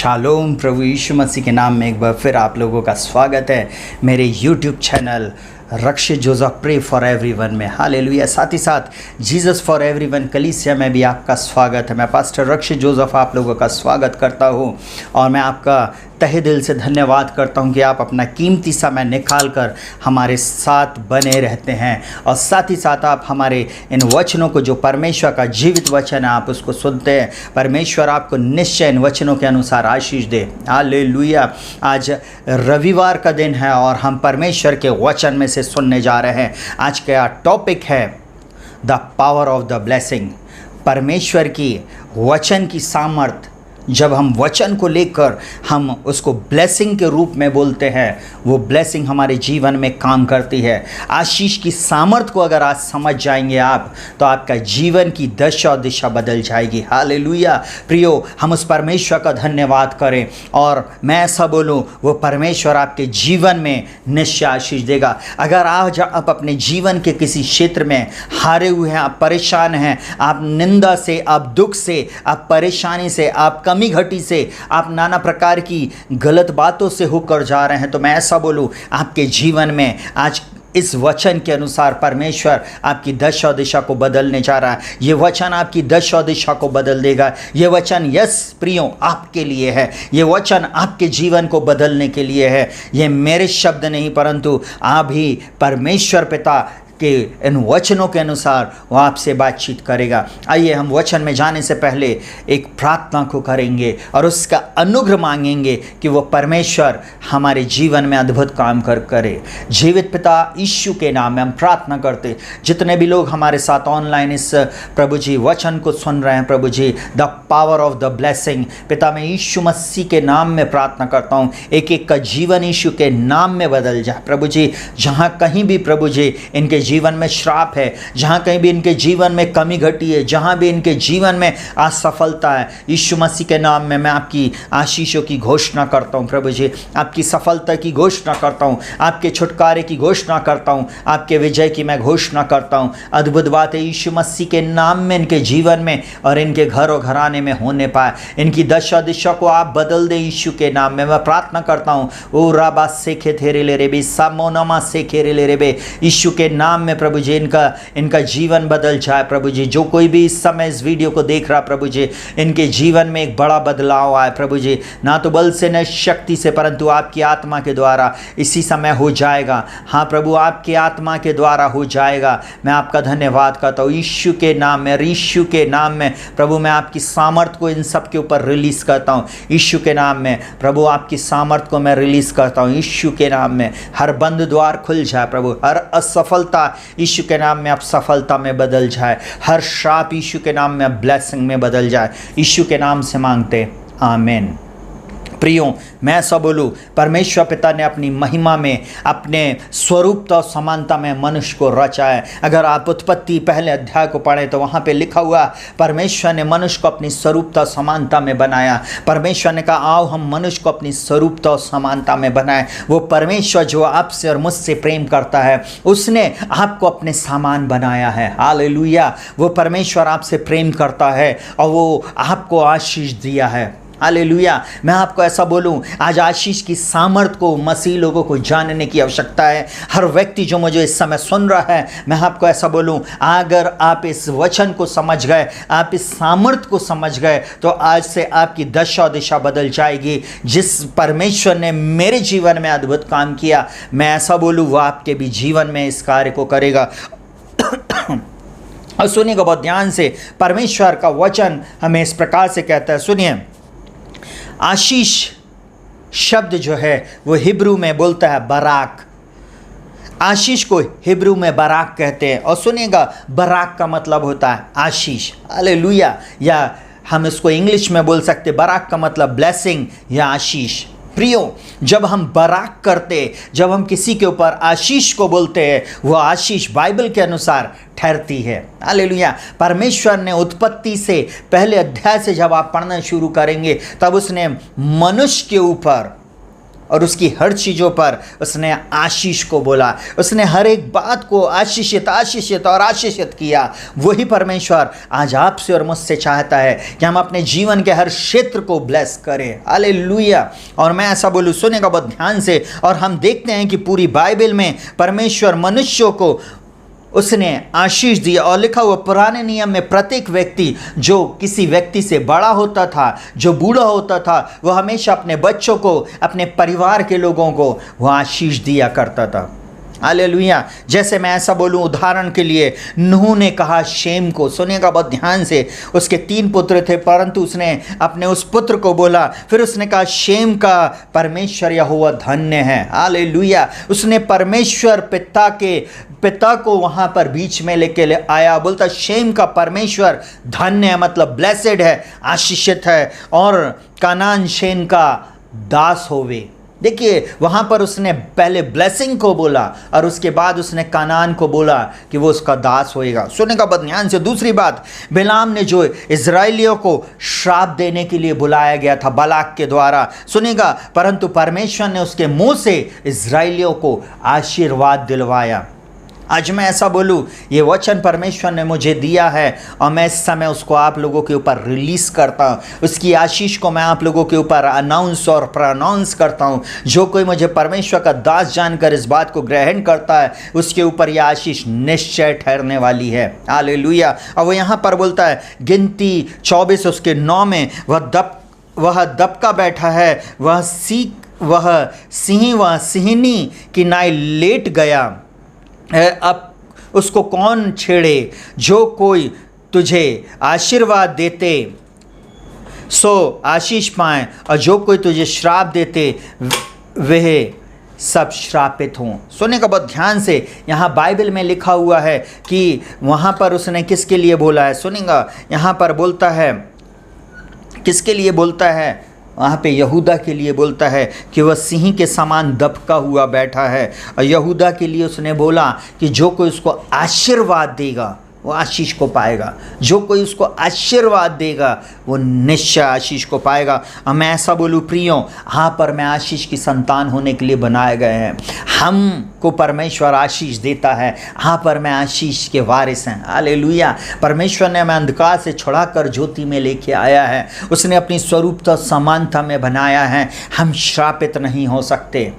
Shalom. प्रभु यीशु मसीह के नाम में एक बार फिर आप लोगों का स्वागत है मेरे YouTube channel Rakshit Joseph pray for everyone में। हालेलुया। साथ ही साथ जीसस फॉर एवरीवन कलीसिया में भी आपका स्वागत है। मैं पास्टर रक्षित जोसेफ आप लोगों का स्वागत करता हूँ और मैं आपका तहे दिल से धन्यवाद करता हूँ कि आप अपना कीमती समय निकाल कर हमारे साथ बने रहते हैं और साथ ही साथ आप हमारे इन वचनों को, जो परमेश्वर का जीवित वचन है, आप उसको सुनते हैं। परमेश्वर आपको निश्चय इन वचनों के अनुसार आशीष दे। हालेलुया। आज रविवार का दिन है और हम परमेश्वर के वचन में से सुनने जा रहे हैं। आज का टॉपिक है the power of the blessing. परमेश्वर की वचन की सामर्थ। जब हम वचन को लेकर हम उसको ब्लेसिंग के रूप में बोलते हैं, वो ब्लेसिंग हमारे जीवन में काम करती है। आशीष की सामर्थ को अगर आज समझ जाएंगे आप, तो आपका जीवन की दशा और दिशा बदल जाएगी। हालेलुया। प्रियो, हम उस परमेश्वर का धन्यवाद करें और मैं ऐसा बोलूं, वो परमेश्वर आपके जीवन में निश्चय आशीष देगा। अगर आज आप अपने जीवन के किसी क्षेत्र में हारे हुए हैं, आप परेशान हैं, आप निंदा से, आप दुख से, आप परेशानी से, आप कमी घटी से, आप नाना प्रकार की गलत बातों से होकर जा रहे हैं, तो मैं ऐसा बोलूं, आपके जीवन में आज इस वचन के अनुसार परमेश्वर आपकी दशा दिशा को बदलने जा रहा है। ये वचन आपकी दशा दिशा को बदल देगा। ये वचन यस प्रियो आपके लिए है। ये वचन आपके जीवन को बदलने के लिए है। ये मेरे शब्द नहीं, परंतु आप ही परमेश्वर पिता कि इन वचनों के अनुसार वो आपसे बातचीत करेगा। आइए हम वचन में जाने से पहले एक प्रार्थना को करेंगे और उसका अनुग्रह मांगेंगे कि वो परमेश्वर हमारे जीवन में अद्भुत काम करे। जीवित पिता यीशु के नाम में हम प्रार्थना करते, जितने भी लोग हमारे साथ ऑनलाइन इस प्रभु जी वचन को सुन रहे हैं, प्रभु जी the power of the blessing, पिता मैं यीशु मसीह के नाम में प्रार्थना करता हूँ, एक एक का जीवन यीशु के नाम में बदल जाए। प्रभु जी जहाँ कहीं भी प्रभु जी इनके जीवन में श्राप है, जहाँ कहीं भी इनके जीवन में कमी घटी है, जहाँ भी इनके जीवन में असफलता है, यीशु मसीह के नाम में मैं आपकी आशीषों की घोषणा करता हूँ। प्रभु जी आपकी सफलता की घोषणा करता हूँ, आपके छुटकारे की घोषणा करता हूँ, आपके विजय की मैं घोषणा करता हूँ। अद्भुत बात है यीशु मसीह के नाम में इनके जीवन में और इनके घर और घराने में होने पाए। इनकी दशा दिशा को आप बदल दे यीशु के नाम में मैं प्रार्थना करता हूँ। ओ राबा सेखे थेरे ले रे बे सामोनमा सेखे रे बे, यीशु के नाम में प्रभु जी इनका जीवन बदल जाए। प्रभु जी जो कोई भी इस समय इस वीडियो को देख रहा, प्रभु जी इनके जीवन में एक बड़ा बदलाव आए। प्रभु जी ना तो बल से न शक्ति से, परंतु आपकी आत्मा के द्वारा इसी समय हो जाएगा। हाँ प्रभु आपकी आत्मा के द्वारा हो जाएगा। मैं आपका धन्यवाद करता हूँ यीशु के नाम में। यीशु के नाम में प्रभु मैं आपकी सामर्थ को इन सब के ऊपर रिलीज करता हूँ। यीशु के नाम में प्रभु आपकी सामर्थ को मैं रिलीज करता हूँ। यीशु के नाम में हर बंद द्वार खुल जाए प्रभु, हर असफलता यीशु के नाम में अब सफलता में बदल जाए, हर श्राप यीशु के नाम में अब ब्लेसिंग में बदल जाए। यीशु के नाम से मांगते, आमीन। प्रियो मैं ऐसा बोलूँ, परमेश्वर पिता ने अपनी महिमा में अपने स्वरूपता और समानता में मनुष्य को रचा है। अगर आप उत्पत्ति पहले अध्याय को पढ़ें तो वहाँ पे लिखा हुआ परमेश्वर ने मनुष्य को अपनी स्वरूपता और समानता में बनाया। परमेश्वर ने कहा आओ हम मनुष्य को अपनी स्वरूपता और समानता में बनाए। वो परमेश्वर जो आपसे और मुझसे प्रेम करता है, उसने आपको अपने सामान बनाया है। हालेलुया। वो परमेश्वर आपसे प्रेम करता है और वो आपको आशीष दिया है। हालेलुया। मैं आपको ऐसा बोलूं, आज आशीष की सामर्थ को मसीह लोगों को जानने की आवश्यकता है। हर व्यक्ति जो मुझे इस समय सुन रहा है, मैं आपको ऐसा बोलूं, अगर आप इस वचन को समझ गए, आप इस सामर्थ को समझ गए, तो आज से आपकी दशा दिशा बदल जाएगी। जिस परमेश्वर ने मेरे जीवन में अद्भुत काम किया, मैं ऐसा बोलूं वो आपके भी जीवन में इस कार्य को करेगा। और सुनिएगा बहुत ध्यान से, परमेश्वर का वचन हमें इस प्रकार से कहता है, सुनिए। आशीष शब्द जो है वो हिब्रू में बोलता है बराक। आशीष को हिब्रू में बराक कहते हैं और सुनिएगा बराक का मतलब होता है आशीष। हालेलुया। या हम इसको इंग्लिश में बोल सकते, बराक का मतलब ब्लेसिंग या आशीष। प्रियो जब हम बराक करते, जब हम किसी के ऊपर आशीष को बोलते हैं, वो आशीष बाइबल के अनुसार ठहरती है। हालेलुया। परमेश्वर ने उत्पत्ति से पहले अध्याय से जब आप पढ़ना शुरू करेंगे, तब उसने मनुष्य के ऊपर और उसकी हर चीज़ों पर उसने आशीष को बोला। उसने हर एक बात को आशीषित आशीषित और आशीषित किया। वही परमेश्वर आज आपसे और मुझसे चाहता है कि हम अपने जीवन के हर क्षेत्र को ब्लेस करें। हालेलुया। और मैं ऐसा बोलूँ, सुनेगा बहुत ध्यान से, और हम देखते हैं कि पूरी बाइबल में परमेश्वर मनुष्यों को उसने आशीष दिया। और लिखा हुआ पुराने नियम में प्रत्येक व्यक्ति जो किसी व्यक्ति से बड़ा होता था, जो बूढ़ा होता था, वह हमेशा अपने बच्चों को, अपने परिवार के लोगों को वह आशीष दिया करता था। हालेलुया। जैसे मैं ऐसा बोलूं, उदाहरण के लिए नूह ने कहा शेम को, सुनिएगा बहुत ध्यान से, उसके 3 पुत्र थे, परंतु उसने अपने उस पुत्र को बोला, फिर उसने कहा शेम का परमेश्वर यहोवा धन्य है। हालेलुया। उसने परमेश्वर पिता को वहां पर बीच में लेके आया, बोलता शेम का परमेश्वर धन्य है, मतलब ब्लेसेड है, आशीषित है, और कानान शेम का दास होवे। देखिए, वहाँ पर उसने पहले ब्लेसिंग को बोला और उसके बाद उसने कानान को बोला कि वो उसका दास होएगा। सुनेगा बहुत ध्यान से। दूसरी बात, बिलाम ने जो इजराइलियों को श्राप देने के लिए बुलाया गया था बालाक के द्वारा, सुनेगा, परंतु परमेश्वर ने उसके मुंह से इजराइलियों को आशीर्वाद दिलवाया। आज मैं ऐसा बोलूँ, ये वचन परमेश्वर ने मुझे दिया है और मैं इस समय उसको आप लोगों के ऊपर रिलीज़ करता हूँ। उसकी आशीष को मैं आप लोगों के ऊपर अनाउंस और प्रोनाउंस करता हूँ। जो कोई मुझे परमेश्वर का दास जानकर इस बात को ग्रहण करता है, उसके ऊपर यह आशीष निश्चय ठहरने वाली है। हालेलुया। और वो यहाँ पर बोलता है, गिनती 24 उसके 9 में, वह दबका बैठा है, वह सिंह वह सिंहनी की नाई लेट गया है, अब उसको कौन छेड़े। जो कोई तुझे आशीर्वाद देते सो आशीष पाए, और जो कोई तुझे श्राप देते वह सब श्रापित हों। सुने का बहुत ध्यान से, यहाँ बाइबल में लिखा हुआ है कि वहाँ पर उसने किसके लिए बोला है। सुनेगा, यहाँ पर बोलता है, किसके लिए बोलता है, वहाँ पे यहूदा के लिए बोलता है कि वह सिंह के समान दबका हुआ बैठा है। और यहूदा के लिए उसने बोला कि जो कोई उसको आशीर्वाद देगा वो आशीष को पाएगा। जो कोई उसको आशीर्वाद देगा वो निश्चय आशीष को पाएगा। और मैं ऐसा बोलूँ प्रियों, हाँ पर मैं आशीष की संतान होने के लिए बनाए गए हैं। हमको परमेश्वर आशीष देता है, हाँ पर मैं आशीष के वारिस हैं। हालेलुया। परमेश्वर ने हमें अंधकार से छुड़ाकर ज्योति में लेके आया है। उसने अपनी स्वरूपता समानता में बनाया है। हम श्रापित नहीं हो सकते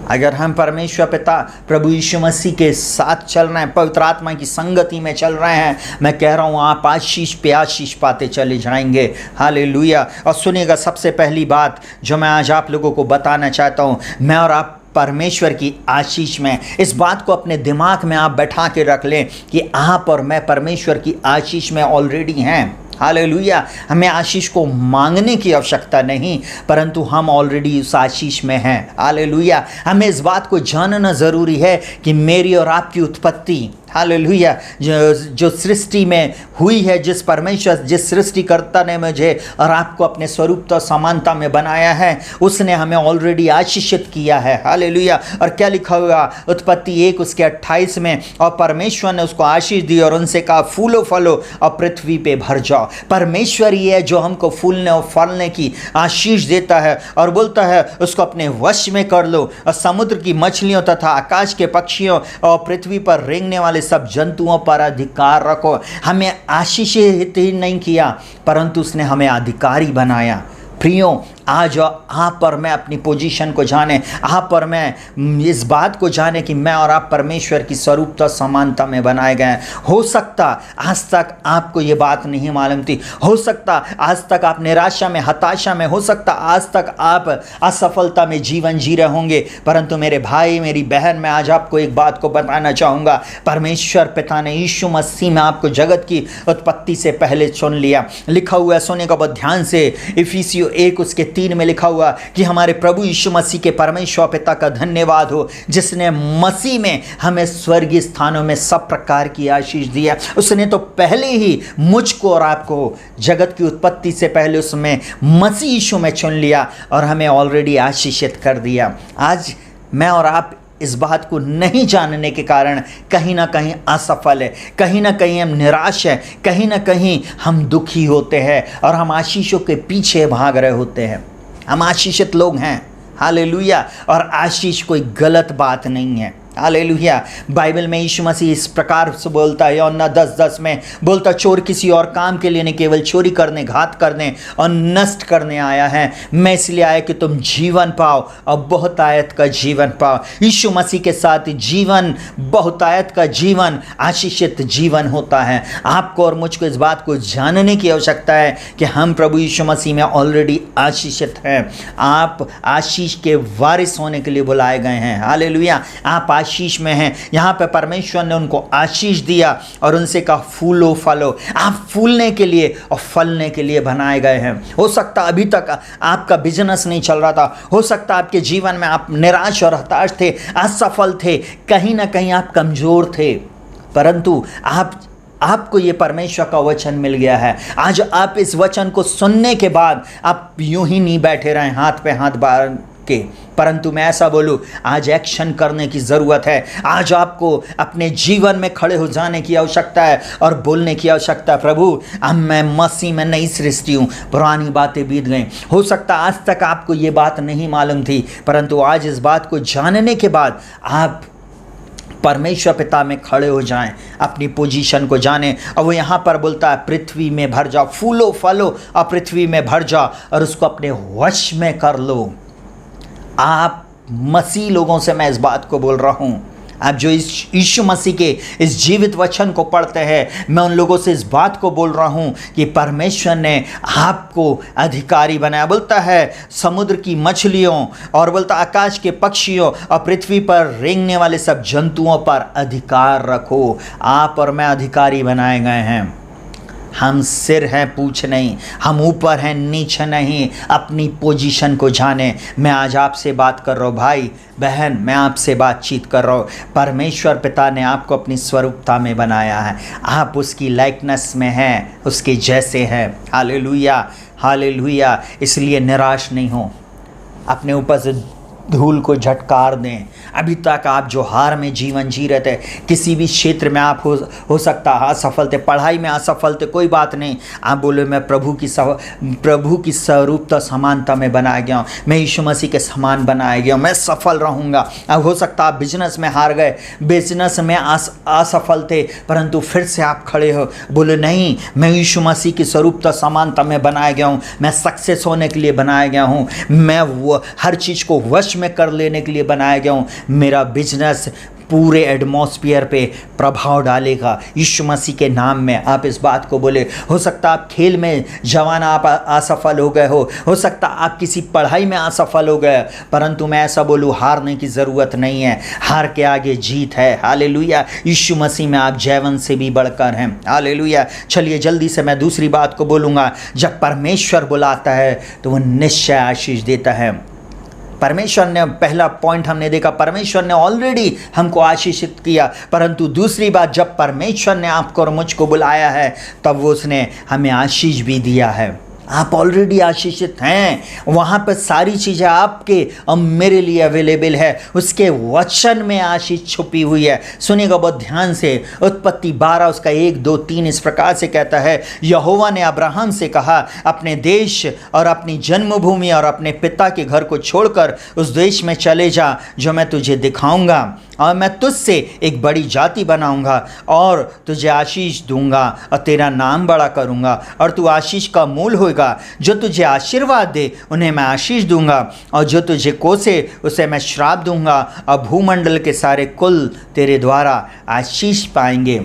अगर हम परमेश्वर पिता प्रभु यीशु मसीह के साथ चल रहे हैं, पवित्र आत्मा की संगति में चल रहे हैं। मैं कह रहा हूँ आप आशीष पे आशीष पाते चले जाएंगे। हालेलुया। और सुनिएगा, सबसे पहली बात जो मैं आज आप लोगों को बताना चाहता हूँ, मैं और आप परमेश्वर की आशीष में, इस बात को अपने दिमाग में आप बैठा के रख लें कि आप और मैं परमेश्वर की आशीष में ऑलरेडी हैं। हालेलुया। हमें आशीष को मांगने की आवश्यकता नहीं, परंतु हम ऑलरेडी उस आशीष में हैं। हालेलुया। हमें इस बात को जानना ज़रूरी है कि मेरी और आपकी उत्पत्ति, हालेलुया, जो सृष्टि में हुई है, जिस सृष्टिकर्ता ने मुझे और आपको अपने स्वरूपता समानता में बनाया है, उसने हमें ऑलरेडी आशीषित किया है। हालेलुया। और क्या लिखा हुआ उत्पत्ति 1 उसके 28 में, और परमेश्वर ने उसको आशीष दी और उनसे कहा फूलो फलो और पृथ्वी पे भर जाओ। परमेश्वर ही है जो हमको फूलने और फलने की आशीष देता है और बोलता है उसको अपने वश में कर लो, और समुद्र की मछलियों तथा आकाश के पक्षियों और पृथ्वी पर रेंगने वाले सब जंतुओं पर अधिकार रखो। हमें आशीषित ही नहीं किया, परंतु उसने हमें अधिकारी बनाया। प्रियों, आज आप पर मैं अपनी पोजीशन को जाने, आप पर मैं इस बात को जाने कि मैं और आप परमेश्वर की स्वरूपता समानता में बनाए गए हैं। हो सकता आज तक आपको ये बात नहीं मालूम थी, हो सकता आज तक आप निराशा में, हताशा में, हो सकता आज तक आप असफलता में जीवन जी रहे होंगे, परंतु मेरे भाई मेरी बहन, मैं आज आपको एक बात को बताना चाहूँगा। परमेश्वर पिता ने यीशु मसीह में आपको जगत की उत्पत्ति से पहले चुन लिया। लिखा हुआ है, सुने का बहुत ध्यान से, इफिसियों 1 उसके 3 में लिखा हुआ कि हमारे प्रभु यीशु मसीह के परमेश्वर पिता का धन्यवाद हो जिसने मसीह में हमें स्वर्गीय स्थानों में सब प्रकार की आशीष दिया। उसने तो पहले ही मुझको और आपको जगत की उत्पत्ति से पहले उसमें मसीह यीशु में चुन लिया और हमें ऑलरेडी आशीषित कर दिया। आज मैं और आप इस बात को नहीं जानने के कारण कहीं ना कहीं असफल है, कहीं ना कहीं हम निराश हैं, कहीं ना कहीं हम दुखी होते हैं और हम आशीषों के पीछे भाग रहे होते हैं। हम आशीषित लोग हैं, हालेलुया। और आशीष कोई गलत बात नहीं है। हालेलुया। बाइबल में यीशु मसीह इस प्रकार से बोलता है, यूहन्ना 10:10 में बोलता, चोर किसी और काम के लिए नहीं, केवल चोरी करने, घात करने और नष्ट करने आया है। मैं इसलिए आया कि तुम जीवन पाओ और बहुतायत का जीवन पाओ। यीशु मसीह के साथ जीवन, बहुतायत का जीवन, आशीषित जीवन होता है। आपको और मुझको इस बात को जानने की आवश्यकता है कि हम प्रभु यीशु मसीह में ऑलरेडी आशीषित हैं। आप आशीष के वारिस होने के लिए बुलाए गए हैं। हालेलुया। आप आशीष में हैं। यहाँ पे परमेश्वर ने उनको आशीष दिया और उनसे कहा फूलो फलो। आप फूलने के लिए और फलने के लिए बनाए गए हैं। हो सकता अभी तक आपका बिजनेस नहीं चल रहा था, हो सकता आपके जीवन में आप निराश और हताश थे, असफल थे, कहीं ना कहीं आप कमजोर थे, परंतु आपको ये परमेश्वर का वचन मिल गया है। आज आप इस वचन को सुनने के बाद आप यूं ही नहीं बैठे रहें हाथ पे हाथ बांध के, परंतु मैं ऐसा बोलूं, आज एक्शन करने की ज़रूरत है। आज आपको अपने जीवन में खड़े हो जाने की आवश्यकता है और बोलने की आवश्यकता है, प्रभु अब मैं मसीह में नई सृष्टि हूँ, पुरानी बातें बीत गई। हो सकता आज तक आपको ये बात नहीं मालूम थी, परंतु आज इस बात को जानने के बाद आप परमेश्वर पिता में खड़े हो जाएं, अपनी पोजीशन को जानें। और वो यहाँ पर बोलता है पृथ्वी में भर जाओ, फूलो फलो और पृथ्वी में भर जाओ और उसको अपने वश में कर लो। आप मसीह लोगों से मैं इस बात को बोल रहा हूँ, आप जो इस यीशु मसीह के इस जीवित वचन को पढ़ते हैं, मैं उन लोगों से इस बात को बोल रहा हूँ कि परमेश्वर ने आपको अधिकारी बनाया। बोलता है समुद्र की मछलियों और बोलता आकाश के पक्षियों और पृथ्वी पर रेंगने वाले सब जंतुओं पर अधिकार रखो। आप और मैं अधिकारी बनाए गए हैं। हम सिर हैं, पूछ नहीं, हम ऊपर हैं, नीचे नहीं। अपनी पोजीशन को जाने। मैं आज आपसे बात कर रहा हूँ भाई बहन, मैं आपसे बातचीत कर रहा हूँ। परमेश्वर पिता ने आपको अपनी स्वरूपता में बनाया है, आप उसकी लाइकनेस में हैं, उसके जैसे हैं। Hallelujah, hallelujah. इसलिए निराश नहीं हो, अपने ऊपर से धूल को झटकार दें। अभी तक आप जो हार में जीवन जी रहे थे, किसी भी क्षेत्र में आप हो सकता असफल थे, पढ़ाई में असफल थे, कोई बात नहीं। आप बोले मैं प्रभु की स्वरूपता समानता में बनाया गया हूँ, मैं यीशु मसीह के समान बनाया गया हूँ, मैं सफल रहूँगा। अब हो सकता आप बिजनेस में हार गए, बिजनेस में असफल थे, परंतु फिर से आप खड़े हो, बोले नहीं मैं यीशु मसीह की स्वरूपता समानता में बनाया गया हूँ, मैं सक्सेस होने के लिए बनाया गया हूँ, मैं वो हर चीज़ को वश में कर लेने के लिए बनाया गया हूँ। मेरा बिजनेस पूरे एटमॉस्फेयर पे प्रभाव डालेगा यीशु मसीह के नाम में। आप इस बात को बोले। हो सकता आप खेल में जवान आप असफल हो गए हो सकता आप किसी पढ़ाई में असफल हो गए, परंतु मैं ऐसा बोलूँ हारने की ज़रूरत नहीं है, हार के आगे जीत है। हालेलुया। यीशु मसीह में आप जयवंत से भी बढ़कर हैं। हालेलुया। चलिए जल्दी से मैं दूसरी बात को बोलूँगा। जब परमेश्वर बुलाता है तो वो निश्चय आशीष देता है। परमेश्वर ने, पहला पॉइंट हमने देखा, परमेश्वर ने ऑलरेडी हमको आशीषित किया, परंतु दूसरी बात जब परमेश्वर ने आपको और मुझको बुलाया है तब वो उसने हमें आशीष भी दिया है। आप ऑलरेडी आशीषित हैं, वहाँ पर सारी चीज़ें आपके और मेरे लिए अवेलेबल है। उसके वचन में आशीष छुपी हुई है। सुनिएगा बहुत ध्यान से। उत्पत्ति 12 उसका 1, 2, 3 इस प्रकार से कहता है, यहोवा ने अब्राहम से कहा अपने देश और अपनी जन्मभूमि और अपने पिता के घर को छोड़कर उस देश में चले जा जो मैं तुझे दिखाऊंगा, और मैं तुझसे एक बड़ी जाति बनाऊंगा और तुझे आशीष दूंगा और तेरा नाम बड़ा करूंगा और तू आशीष का मूल होगा। जो तुझे आशीर्वाद दे उन्हें मैं आशीष दूंगा और जो तुझे कोसे उसे मैं श्राप दूंगा, और भूमंडल के सारे कुल तेरे द्वारा आशीष पाएंगे।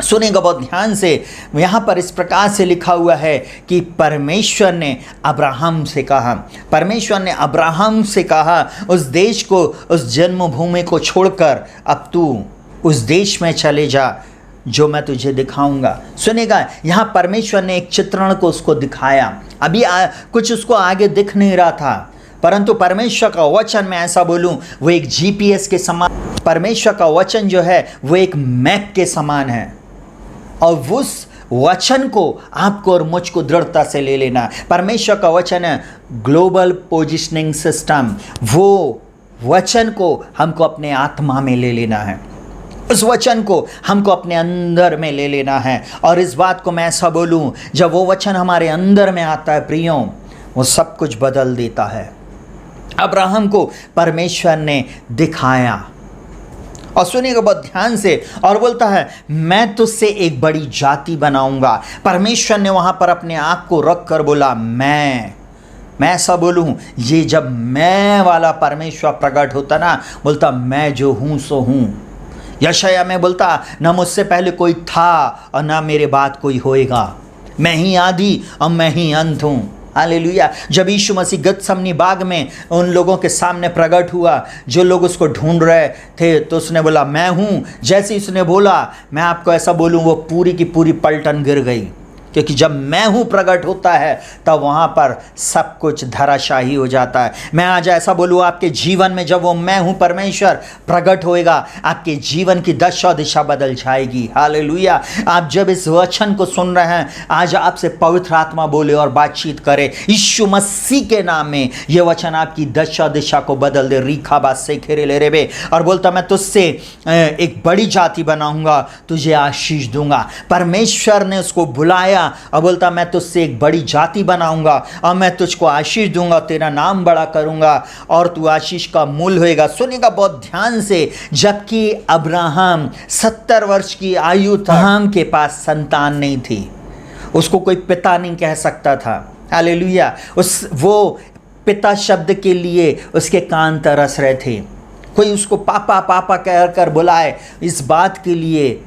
सुनेगा बहुत ध्यान से। यहाँ पर इस प्रकार से लिखा हुआ है कि परमेश्वर ने अब्राहम से कहा, परमेश्वर ने अब्राहम से कहा उस देश को, उस जन्मभूमि को छोड़कर अब तू उस देश में चले जा जो मैं तुझे दिखाऊंगा। सुनेगा, यहाँ परमेश्वर ने एक चित्रण को उसको दिखाया। अभी कुछ उसको आगे दिख नहीं रहा था, परंतु परमेश्वर का वचन मैं ऐसा बोलूं वो एक GPS के समान, परमेश्वर का वचन जो है वो एक मैप के समान है, और उस वचन को आपको और मुझको दृढ़ता से ले लेना। परमेश्वर का वचन है ग्लोबल पोजिशनिंग सिस्टम। वो वचन को हमको अपने आत्मा में ले लेना है, उस वचन को हमको अपने अंदर में ले लेना है। और इस बात को मैं ऐसा बोलूं, जब वो वचन हमारे अंदर में आता है प्रियों, वो सब कुछ बदल देता है। अब्राहम को परमेश्वर ने दिखाया। और सुनिएगा बहुत ध्यान से, और बोलता है मैं तुझसे एक बड़ी जाति बनाऊंगा। परमेश्वर ने वहां पर अपने आप को रख कर बोला मैं ऐसा बोलूं। ये जब मैं वाला परमेश्वर प्रकट होता ना, बोलता मैं जो हूं सो हूं। यशायाह में बोलता ना मुझसे पहले कोई था और ना मेरे बाद कोई होएगा, मैं ही आदि और मैं ही अंत हूं। हालेलुया। जब यीशु मसीह गतसमनी बाग में उन लोगों के सामने प्रकट हुआ जो लोग उसको ढूंढ रहे थे, तो उसने बोला मैं हूँ। जैसे उसने बोला मैं आपको ऐसा बोलूँ, वो पूरी की पूरी पलटन गिर गई, क्योंकि जब मैं हूँ प्रकट होता है तब वहाँ पर सब कुछ धराशाही हो जाता है। मैं आज ऐसा बोलूँ, आपके जीवन में जब वो मैं हूँ परमेश्वर प्रकट होएगा, आपके जीवन की दशा दिशा बदल जाएगी। हालेलुया। आप जब इस वचन को सुन रहे हैं, आज आपसे पवित्र आत्मा बोले और बातचीत करे यीशु मसीह के नाम में। ये वचन आपकी दशा दिशा को बदल दे। रीखा बात से खेरे ले रे बे, और बोलता मैं तुझसे एक बड़ी जाति बनाऊंगा, तुझे आशीष दूंगा। परमेश्वर ने उसको बुलाया और बोलता मैं तुझसे एक बड़ी जाति बनाऊंगा और मैं तुझको आशीष दूंगा, तेरा नाम बड़ा करूंगा और तू आशीष का मूल होएगा। सुनिएगा बहुत ध्यान से, जबकि अब्राहम 70 वर्ष की आयु था, अब्राहम के पास संतान नहीं थी, उसको कोई पिता नहीं कह सकता था। हालेलुया। वो पिता शब्द के लिए उसके कान तरस रहे थे। कोई उसको पापा पापा कहकर बुलाए, इस बात के लिए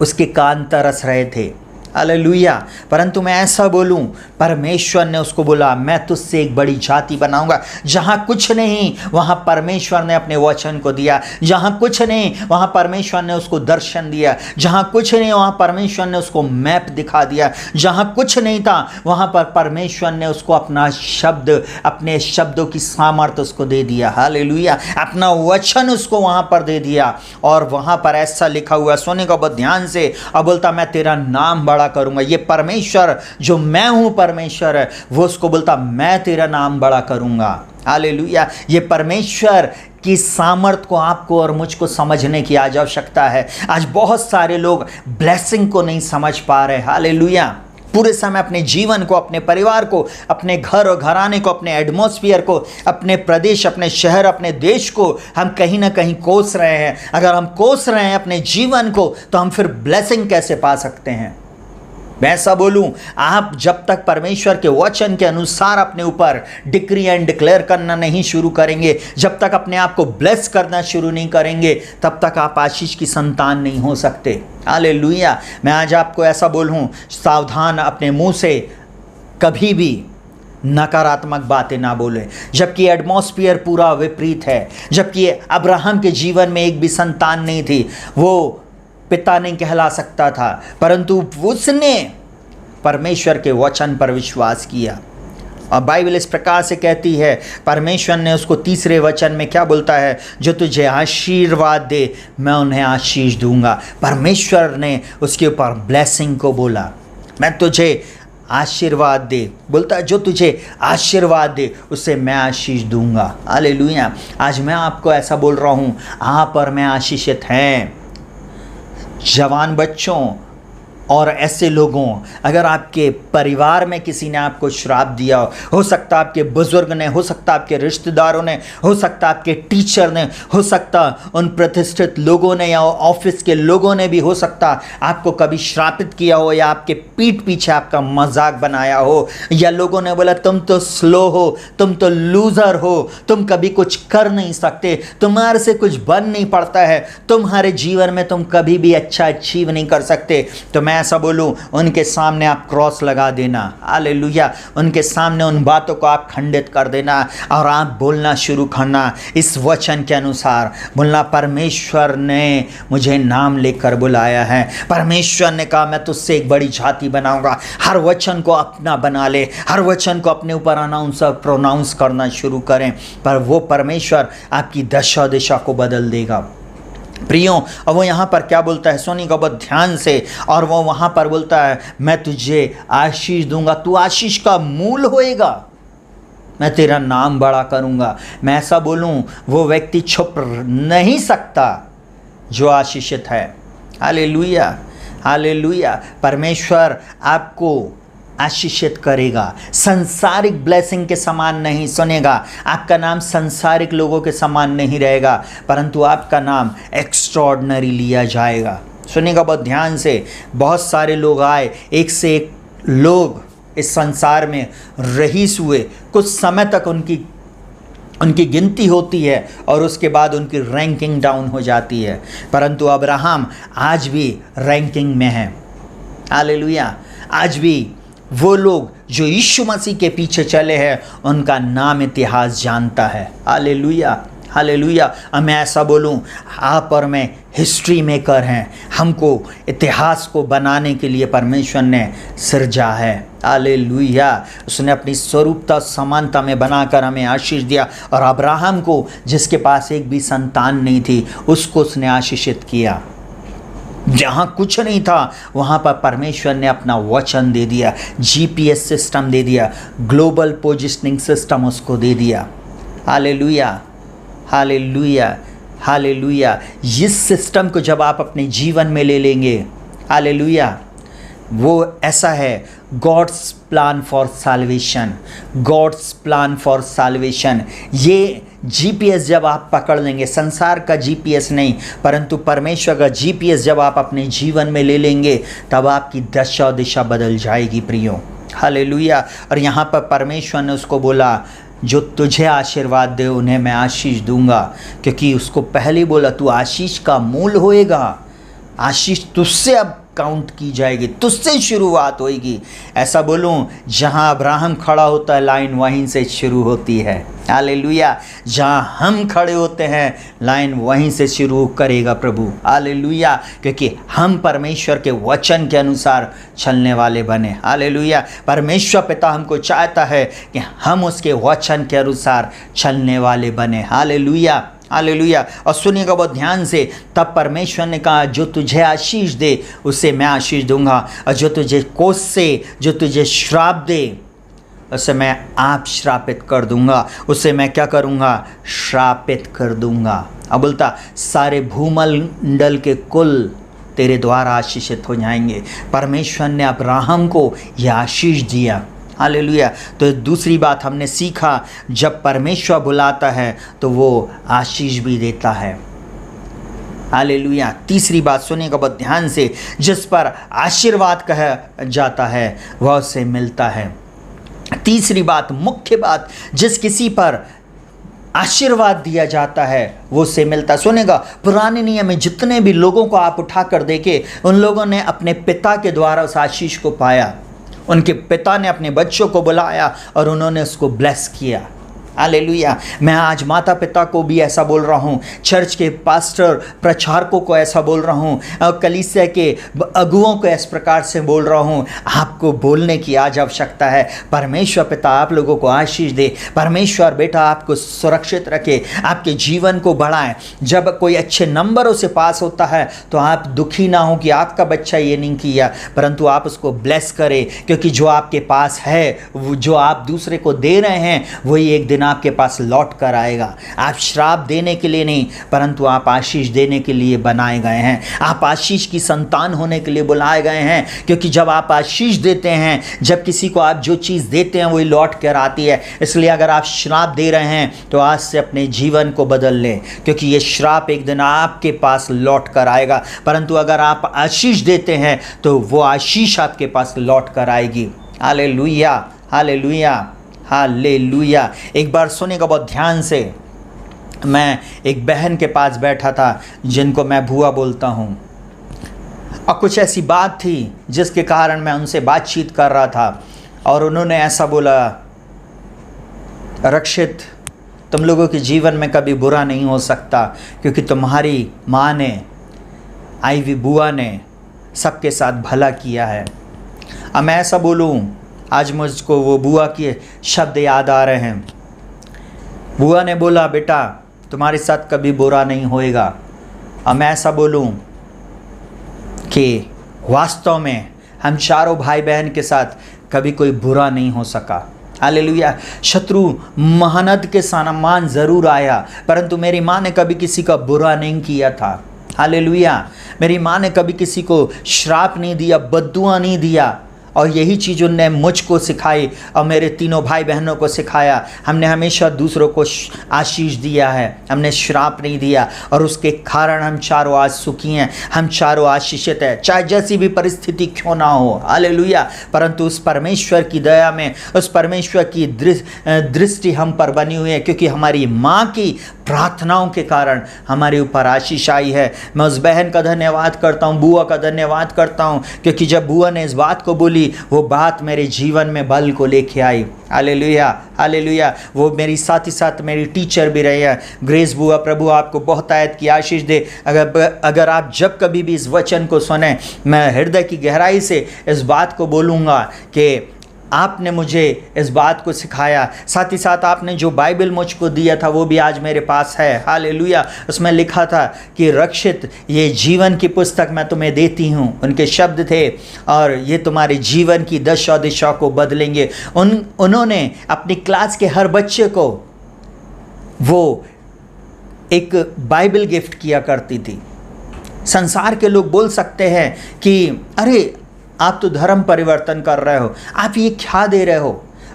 उसके कान तरस रहे थे। हालेलुया। परंतु मैं ऐसा बोलूं, परमेश्वर ने उसको बोला मैं तुझसे एक बड़ी जाति बनाऊंगा। जहां कुछ नहीं वहां परमेश्वर ने अपने वचन को दिया। जहां कुछ नहीं वहां परमेश्वर ने उसको दर्शन दिया। जहां कुछ नहीं वहां परमेश्वर ने उसको मैप दिखा दिया। जहां कुछ नहीं था वहां पर परमेश्वर ने उसको अपना शब्द, अपने शब्दों की सामर्थ्य उसको दे दिया। हालेलुया। अपना वचन उसको वहां पर दे दिया और वहां पर ऐसा लिखा हुआ, सुने को बहुत ध्यान से, और बोलता मैं तेरा नाम बड़ा करूंगा। ये परमेश्वर जो मैं हूं परमेश्वर है, वो उसको बोलता मैं तेरा नाम बड़ा करूंगा। हालेलुया। ये परमेश्वर की सामर्थ को आपको और मुझको समझने की आज आवश्यकता है। आज बहुत सारे लोग ब्लेसिंग को नहीं समझ पा रहे। हालेलुया। पूरे समय अपने जीवन को, अपने परिवार को, अपने घर और घराने को, अपने एटमॉस्फेयर को, अपने प्रदेश, अपने शहर, अपने देश को हम कहीं ना कहीं कोस रहे हैं। अगर हम कोस रहे हैं अपने जीवन को, तो हम फिर ब्लेसिंग कैसे पा सकते हैं? मैं ऐसा बोलूं, आप जब तक परमेश्वर के वचन के अनुसार अपने ऊपर डिक्री एंड डिक्लेयर करना नहीं शुरू करेंगे, जब तक अपने आप को ब्लेस करना शुरू नहीं करेंगे, तब तक आप आशीष की संतान नहीं हो सकते। हालेलुया। मैं आज आपको ऐसा बोलूं, सावधान, अपने मुंह से कभी भी नकारात्मक बातें ना बोले। जबकि एटमॉस्फेयर पूरा विपरीत है, जबकि अब्राहम के जीवन में एक भी संतान नहीं थी, वो पिता नहीं कहला सकता था, परंतु उसने परमेश्वर के वचन पर विश्वास किया। और बाइबल इस प्रकार से कहती है, परमेश्वर ने उसको तीसरे वचन में क्या बोलता है, जो तुझे आशीर्वाद दे मैं उन्हें आशीष दूंगा। परमेश्वर ने उसके ऊपर ब्लेसिंग को बोला, मैं तुझे आशीर्वाद दे, बोलता है जो तुझे आशीर्वाद दे उससे मैं आशीष दूंगा। हालेलुया। आज मैं आपको ऐसा बोल रहा हूँ, आप और मैं आशीषित हैं। जवान बच्चों और ऐसे लोगों, अगर आपके परिवार में किसी ने आपको श्राप दिया हो सकता आपके बुजुर्ग ने, हो सकता आपके रिश्तेदारों ने, हो सकता आपके टीचर ने, हो सकता उन प्रतिष्ठित लोगों ने या ऑफिस के लोगों ने भी, हो सकता आपको कभी श्रापित किया हो या आपके पीठ पीछे आपका मजाक बनाया हो, या लोगों ने बोला तुम तो स्लो हो, तुम तो लूज़र हो, तुम कभी कुछ कर नहीं सकते, तुम्हारे से कुछ बन नहीं पड़ता है, तुम्हारे जीवन में तुम कभी भी अच्छा अचीव नहीं कर सकते। तो मैं ऐसा बोलूं, उनके सामने आप क्रॉस लगा देना। हालेलुया। उनके सामने उन बातों को आप खंडित कर देना और आप बोलना शुरू करना इस वचन के अनुसार। बोलना परमेश्वर ने मुझे नाम लेकर बुलाया है, परमेश्वर ने कहा मैं तुझसे एक बड़ी जाति बनाऊंगा। हर वचन को अपना बना ले, हर वचन को अपने ऊपर अनाउंस और प्रोनाउंस करना शुरू करें, पर वो परमेश्वर आपकी दशा दिशा को बदल देगा। प्रियो, और वो यहाँ पर क्या बोलता है, सुनिएगा बहुत ध्यान से, और वो वहाँ पर बोलता है मैं तुझे आशीष दूंगा, तू आशीष का मूल होएगा, मैं तेरा नाम बड़ा करूँगा। मैं ऐसा बोलूँ, वो व्यक्ति छुप नहीं सकता जो आशीषित है। हालेलुया। हालेलुया। परमेश्वर आपको आशीषित करेगा, संसारिक ब्लेसिंग के समान नहीं सुनेगा। आपका नाम संसारिक लोगों के समान नहीं रहेगा, परंतु आपका नाम एक्स्ट्रॉर्डनरी लिया जाएगा। सुनेगा बहुत ध्यान से। बहुत सारे लोग आए, एक से एक लोग इस संसार में रईस हुए, कुछ समय तक उनकी गिनती होती है और उसके बाद उनकी रैंकिंग डाउन हो जाती है, परंतु अब्राहम आज भी रैंकिंग में है। हालेलुया। आज भी वो लोग जो यीशु मसीह के पीछे चले हैं, उनका नाम इतिहास जानता है। Hallelujah, hallelujah. मैं ऐसा बोलूं, आप और मैं हिस्ट्री मेकर हैं। हमको इतिहास को बनाने के लिए परमेश्वर ने सृजा है। हालेलुया। उसने अपनी स्वरूपता समानता में बनाकर हमें आशीष दिया, और अब्राहम को, जिसके पास एक भी संतान नहीं थी, उसको उसने आशीषित किया। जहाँ कुछ नहीं था वहाँ पर परमेश्वर ने अपना वचन दे दिया, GPS सिस्टम दे दिया, ग्लोबल पोजिशनिंग सिस्टम उसको दे दिया। Hallelujah, hallelujah, hallelujah. इस सिस्टम को जब आप अपने जीवन में ले लेंगे, हालेलुया, वो ऐसा है, God's plan for salvation, God's plan for salvation. ये GPS जब आप पकड़ लेंगे, संसार का GPS नहीं परंतु परमेश्वर का GPS जब आप अपने जीवन में ले लेंगे, तब आपकी दशा और दिशा बदल जाएगी प्रियो। हालेलुया। और यहाँ पर परमेश्वर ने उसको बोला, जो तुझे आशीर्वाद दे उन्हें मैं आशीष दूंगा, क्योंकि उसको पहले बोला तू आशीष का मूल होएगा। आशीष तुझसे अब काउंट की जाएगी, तुझसे शुरुआत होएगी। ऐसा बोलूं, जहां अब्राहम खड़ा होता है लाइन वहीं से शुरू होती है। हालेलुया। जहां हम खड़े होते हैं लाइन वहीं से शुरू करेगा प्रभु। हालेलुया। क्योंकि हम परमेश्वर के वचन के अनुसार चलने वाले बने। हालेलुया। परमेश्वर पिता हमको चाहता है कि हम उसके वचन के अनुसार चलने वाले बने। Hallelujah, hallelujah. और सुनिएगा बहुत ध्यान से, तब परमेश्वर ने कहा, जो तुझे आशीष दे उसे मैं आशीष दूंगा, और जो तुझे कोसे, जो तुझे श्राप दे उसे मैं आप श्रापित कर दूंगा। उसे मैं क्या करूंगा? श्रापित कर दूंगा। अब बोलता, सारे भूमंडल के कुल तेरे द्वारा आशीषित हो जाएंगे। परमेश्वर ने अब्राहम को यह आशीष दिया। हालेलुया। तो दूसरी बात हमने सीखा, जब परमेश्वर बुलाता है तो वो आशीष भी देता है। हालेलुया। तीसरी बात सुनिएगा बहुत ध्यान से, जिस पर आशीर्वाद कहा जाता है वह उसे मिलता है। तीसरी बात, मुख्य बात, जिस किसी पर आशीर्वाद दिया जाता है वो उसे मिलता है। सुनेगा, पुराने नियम में जितने भी लोगों को आप उठा कर देखे, उन लोगों ने अपने पिता के द्वारा उस आशीष को पाया। उनके पिता ने अपने बच्चों को बुलाया और उन्होंने उसको ब्लेस किया। हालेलुया। मैं आज माता पिता को भी ऐसा बोल रहा हूँ, चर्च के पास्टर प्रचारकों को ऐसा बोल रहा हूँ, और कलीसिया के अगुओं को इस प्रकार से बोल रहा हूँ। आपको बोलने की आज आवश्यकता है। परमेश्वर पिता आप लोगों को आशीष दे। परमेश्वर बेटा आपको सुरक्षित रखे, आपके जीवन को बढ़ाए। जब कोई अच्छे नंबरों से पास होता है तो आप दुखी ना हो कि आपका बच्चा ये नहीं किया, परंतु आप उसको ब्लेस करें, क्योंकि जो आपके पास है, जो आप दूसरे को दे रहे हैं, वही एक दिन आपके पास लौट कर आएगा। आप श्राप देने के लिए नहीं, परंतु आप आशीष देने के लिए बनाए गए हैं। आप आशीष की संतान होने के लिए बुलाए गए हैं, क्योंकि जब आप आशीष देते हैं, जब किसी को आप जो चीज़ देते हैं वही लौट कर आती है। इसलिए अगर आप श्राप दे रहे हैं तो आज से अपने जीवन को बदल लें, क्योंकि ये श्राप एक दिन आपके पास लौट कर आएगा। परंतु अगर आप आशीष देते हैं तो वो आशीष आपके पास लौट कर आएगी। Hallelujah, hallelujah, hallelujah. एक बार सुनेगा बहुत ध्यान से, मैं एक बहन के पास बैठा था जिनको मैं बुआ बोलता हूँ, और कुछ ऐसी बात थी जिसके कारण मैं उनसे बातचीत कर रहा था, और उन्होंने ऐसा बोला, रक्षित, तुम लोगों के जीवन में कभी बुरा नहीं हो सकता, क्योंकि तुम्हारी माँ ने, आईवी बुआ ने सबके साथ भला किया है। अब मैं ऐसा बोलूँ, आज मुझको वो बुआ के शब्द याद आ रहे हैं। बुआ ने बोला, बेटा तुम्हारे साथ कभी बुरा नहीं होएगा। अब मैं ऐसा बोलूं कि वास्तव में हम चारों भाई बहन के साथ कभी कोई बुरा नहीं हो सका। हालेलुया। शत्रु महानद के समान ज़रूर आया, परंतु मेरी माँ ने कभी किसी का बुरा नहीं किया था। हालेलुया। मेरी माँ ने कभी किसी को श्राप नहीं दिया, बद्दुआ नहीं दिया, और यही चीज़ उनने मुझको सिखाई और मेरे तीनों भाई बहनों को सिखाया। हमने हमेशा दूसरों को आशीष दिया है, हमने श्राप नहीं दिया, और उसके कारण हम चारों आज सुखी हैं, हम चारों आशीषित हैं, चाहे जैसी भी परिस्थिति क्यों ना हो। हालेलुया। परंतु उस परमेश्वर की दया में, उस परमेश्वर की दृष्टि हम पर बनी हुई है, क्योंकि हमारी माँ की प्रार्थनाओं के कारण हमारे ऊपर आशीष आई है। मैं उस बहन का धन्यवाद करता हूँ, बुआ का धन्यवाद करता हूँ, क्योंकि जब बुआ ने इस बात को बोली, वो बात मेरे जीवन में बल को लेके आई। Hallelujah, hallelujah. वो मेरी साथ ही साथ मेरी टीचर भी रही है। ग्रेस बुआ, प्रभु आपको बहुत आयत की आशीष दे। अगर आप जब कभी भी इस वचन को सुने, मैं हृदय की गहराई से इस बात को बोलूँगा कि आपने मुझे इस बात को सिखाया। साथ ही साथ आपने जो बाइबल मुझको दिया था वो भी आज मेरे पास है। हालेलुया। उसमें लिखा था कि रक्षित, ये जीवन की पुस्तक मैं तुम्हें देती हूँ, उनके शब्द थे, और ये तुम्हारे जीवन की दशा दिशा को बदलेंगे। उन्होंने अपनी क्लास के हर बच्चे को वो एक बाइबल गिफ्ट किया करती थी। संसार के लोग बोल सकते हैं कि अरे आप तो धर्म परिवर्तन कर रहे हो, आप ये क्या दे रहे हो,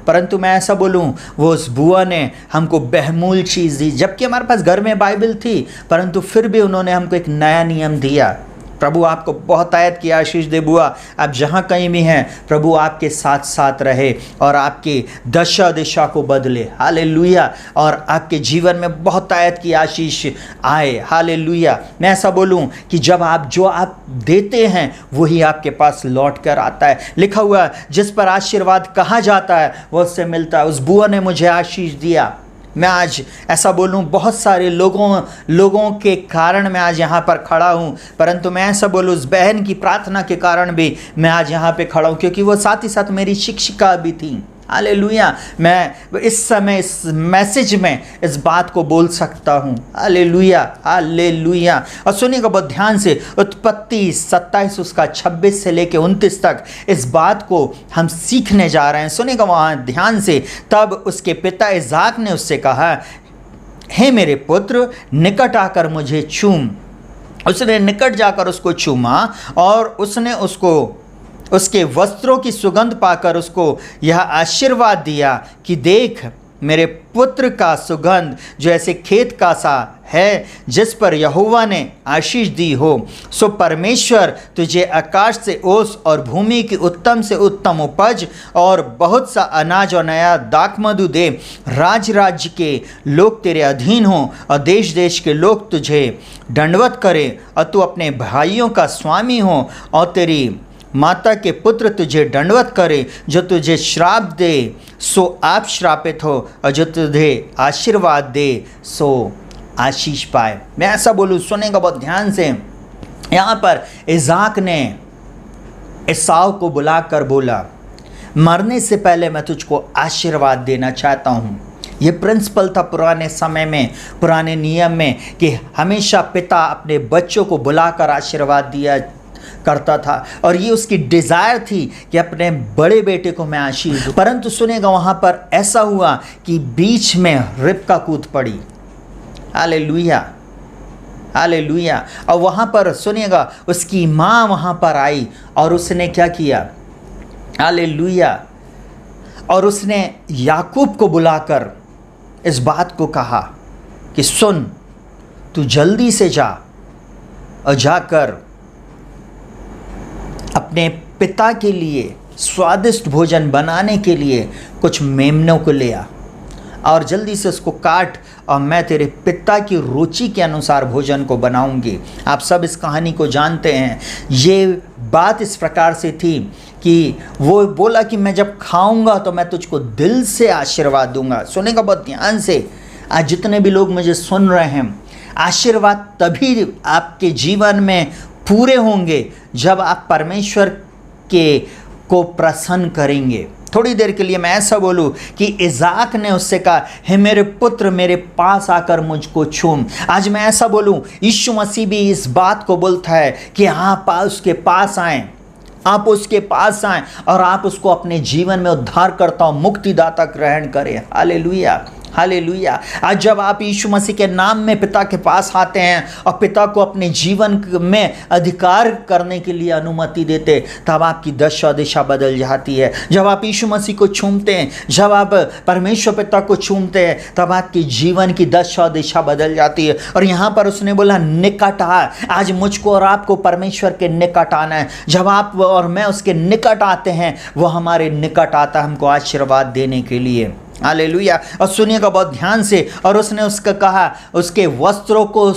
परंतु मैं ऐसा बोलूं, वो उस बुआ ने हमको बेहमूल चीज़ दी। जबकि हमारे पास घर में बाइबल थी, परंतु फिर भी उन्होंने हमको एक नया नियम दिया। प्रभु आपको बहुत आयत की आशीष दे बुआ। आप जहाँ कहीं भी हैं, प्रभु आपके साथ साथ रहे और आपकी दशा दिशा को बदले। हालेलुया। और आपके जीवन में बहुत आयत की आशीष आए। हालेलुया। मैं ऐसा बोलूं कि जब आप जो आप देते हैं वही आपके पास लौट कर आता है। लिखा हुआ है, जिस पर आशीर्वाद कहा जाता है वो उससे मिलता है। उस बुआ ने मुझे आशीष दिया। मैं आज ऐसा बोलूं, बहुत सारे लोगों के कारण मैं आज यहाँ पर खड़ा हूँ, परंतु मैं ऐसा बोलूं, उस बहन की प्रार्थना के कारण भी मैं आज यहाँ पे खड़ा हूँ, क्योंकि वो साथ ही साथ मेरी शिक्षिका भी थी। हालेलुया। मैं इस समय इस मैसेज में इस बात को बोल सकता हूँ। Hallelujah, hallelujah. और सुनिएगा बहुत ध्यान से, उत्पत्ति 27 उसका 26 से लेके 29 तक इस बात को हम सीखने जा रहे हैं। सुनिएगा वहाँ ध्यान से। तब उसके पिता इज़हाक ने उससे कहा, हे मेरे पुत्र, निकट आकर मुझे चूम। उसने निकट जाकर उसको चूमा और उसने उसके वस्त्रों की सुगंध पाकर उसको यह आशीर्वाद दिया कि देख, मेरे पुत्र का सुगंध जो ऐसे खेत का सा है जिस पर यहोवा ने आशीष दी हो, सो परमेश्वर तुझे आकाश से ओस और भूमि की उत्तम से उत्तम उपज और बहुत सा अनाज और नया दाखमधु दे। राज राज्य के लोग तेरे अधीन हों और देश देश के लोग तुझे दंडवत करें, और तू अपने भाइयों का स्वामी हो और तेरी माता के पुत्र तुझे दंडवत करे। जो तुझे श्राप दे सो आप श्रापित हो, और जो तुझे आशीर्वाद दे सो आशीष पाए। मैं ऐसा बोलूँ, सुनेगा बहुत ध्यान से। यहाँ पर इज़हाक ने एसाव को बुलाकर बोला, मरने से पहले मैं तुझको आशीर्वाद देना चाहता हूँ। ये प्रिंसिपल था पुराने समय में, पुराने नियम में, कि हमेशा पिता अपने बच्चों को बुलाकर आशीर्वाद दिया करता था, और ये उसकी डिज़ायर थी कि अपने बड़े बेटे को मैं आशीष दूं। परंतु सुनेगा वहाँ पर ऐसा हुआ कि बीच में रिबका कूद पड़ी। Hallelujah, hallelujah. और वहाँ पर सुनिएगा, उसकी माँ वहाँ पर आई और उसने क्या किया? हालेलुया। और उसने याकूब को बुलाकर इस बात को कहा कि सुन, तू जल्दी से जा और जाकर अपने पिता के लिए स्वादिष्ट भोजन बनाने के लिए कुछ मेमनों को ले आ और जल्दी से उसको काट, और मैं तेरे पिता की रुचि के अनुसार भोजन को बनाऊंगी। आप सब इस कहानी को जानते हैं। ये बात इस प्रकार से थी कि वो बोला कि मैं जब खाऊंगा तो मैं तुझको दिल से आशीर्वाद दूंगा। सुनेगा बहुत ध्यान से। आज जितने भी लोग मुझे सुन रहे हैं, आशीर्वाद तभी आपके जीवन में पूरे होंगे जब आप परमेश्वर को प्रसन्न करेंगे। थोड़ी देर के लिए मैं ऐसा बोलूं कि इज़हाक ने उससे कहा, हे मेरे पुत्र, मेरे पास आकर मुझको चूम। आज मैं ऐसा बोलूं, यीशु मसीह भी इस बात को बोलता है कि आप उसके पास आएं, आप उसके पास आएं और आप उसको अपने जीवन में उद्धारकर्ता, मुक्तिदाता ग्रहण करें। Hallelujah, hallelujah. आज जब आप यीशु मसीह के नाम में पिता के पास आते हैं और पिता को अपने जीवन में अधिकार करने के लिए अनुमति देते, तब आपकी दशा दिशा बदल जाती है। जब आप यीशु मसीह को चूमते हैं, जब आप परमेश्वर पिता को चूमते हैं, तब आपकी जीवन की दशा दिशा बदल जाती है। और यहाँ पर उसने बोला निकट आ। आज मुझको और आपको परमेश्वर के निकट आना है। जब आप और मैं उसके निकट आते हैं, वो हमारे निकट आता है हमको आशीर्वाद देने के लिए। हालेलुया। और सुनिएगा बहुत ध्यान से। और उसने उसका कहा, उसके वस्त्रों को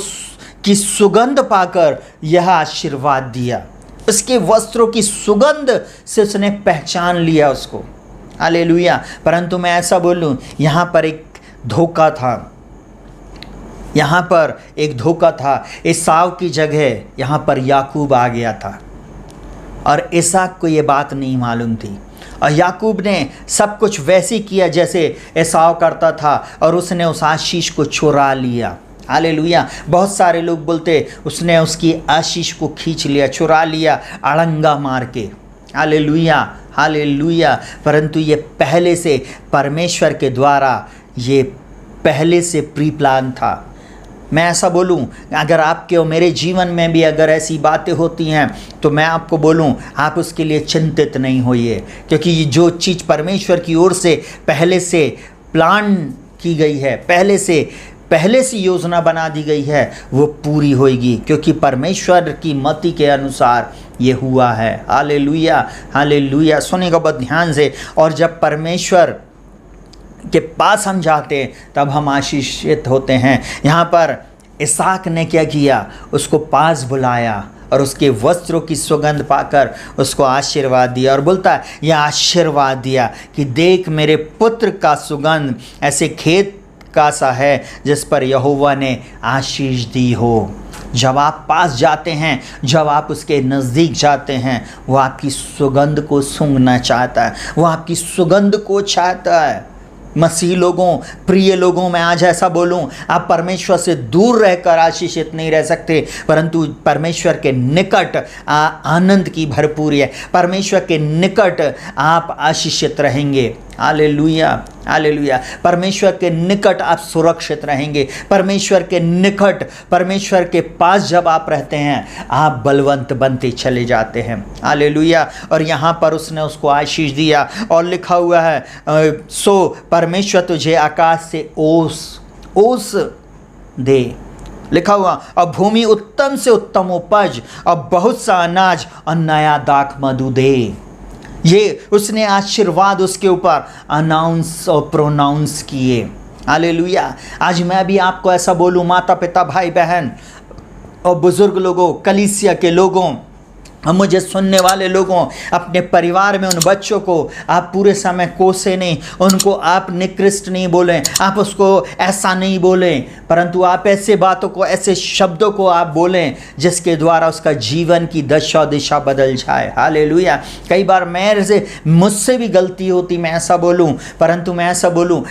की सुगंध पाकर यह आशीर्वाद दिया। उसके वस्त्रों की सुगंध से उसने पहचान लिया उसको। हालेलुया। परंतु मैं ऐसा बोलूं, यहाँ पर एक धोखा था। यहाँ पर एक धोखा था। एसाव की जगह यहाँ पर याकूब आ गया था और इसहाक को ये बात नहीं मालूम थी। और याकूब ने सब कुछ वैसे किया जैसे एसाव करता था और उसने उस आशीष को चुरा लिया। हालेलुया। बहुत सारे लोग बोलते उसने उसकी आशीष को खींच लिया, चुरा लिया, अड़ंगा मार के। Hallelujah, hallelujah. परंतु ये पहले से परमेश्वर के द्वारा ये पहले से प्री प्लान था। मैं ऐसा बोलूं, अगर आपके और मेरे जीवन में भी अगर ऐसी बातें होती हैं तो मैं आपको बोलूं, आप उसके लिए चिंतित नहीं होइए, क्योंकि ये जो चीज़ परमेश्वर की ओर से पहले से प्लान की गई है, पहले से योजना बना दी गई है, वो पूरी होगी, क्योंकि परमेश्वर की मति के अनुसार ये हुआ है। Hallelujah, hallelujah. सुनिएगा बहुत ध्यान से। और जब परमेश्वर के पास हम जाते हैं तब हम आशीषित होते हैं। यहाँ पर इसहाक ने क्या किया, उसको पास बुलाया और उसके वस्त्रों की सुगंध पाकर उसको आशीर्वाद दिया। और बोलता है, यह आशीर्वाद दिया कि देख मेरे पुत्र का सुगंध ऐसे खेत का सा है जिस पर यहोवा ने आशीष दी हो। जब आप पास जाते हैं, जब आप उसके नज़दीक जाते हैं, वो आपकी सुगंध को सूंघना चाहता है, वो आपकी सुगंध को चाहता है। मसीह लोगों, प्रिय लोगों, मैं आज ऐसा बोलूं, आप परमेश्वर से दूर रहकर आशीषित नहीं रह सकते, परंतु परमेश्वर के निकट आनंद की भरपूरी है। परमेश्वर के निकट आप आशीषित रहेंगे। Hallelujah, hallelujah. परमेश्वर के निकट आप सुरक्षित रहेंगे। परमेश्वर के निकट, परमेश्वर के पास जब आप रहते हैं, आप बलवंत बनते चले जाते हैं। हालेलुया। और यहाँ पर उसने उसको आशीष दिया और लिखा हुआ है, सो परमेश्वर तुझे आकाश से ओस दे। लिखा हुआ, और भूमि उत्तम से उत्तम उपज और बहुत सा अनाज और नया दाख मधु दे। ये उसने आशीर्वाद उसके ऊपर अनाउंस और प्रोनाउंस किए। हालेलुया। आज मैं भी आपको ऐसा बोलूं, माता पिता, भाई बहन और बुजुर्ग लोगों, कलीसिया के लोगों, और मुझे सुनने वाले लोगों, अपने परिवार में उन बच्चों को आप पूरे समय कोसे नहीं, उनको आप निकृष्ट नहीं बोलें, आप उसको ऐसा नहीं बोलें, परंतु आप ऐसे बातों को, ऐसे शब्दों को आप बोलें जिसके द्वारा उसका जीवन की दशा दिशा बदल जाए। हालेलुया। कई बार मुझसे भी गलती होती, मैं ऐसा बोलूं, परंतु मैं ऐसा बोलूं,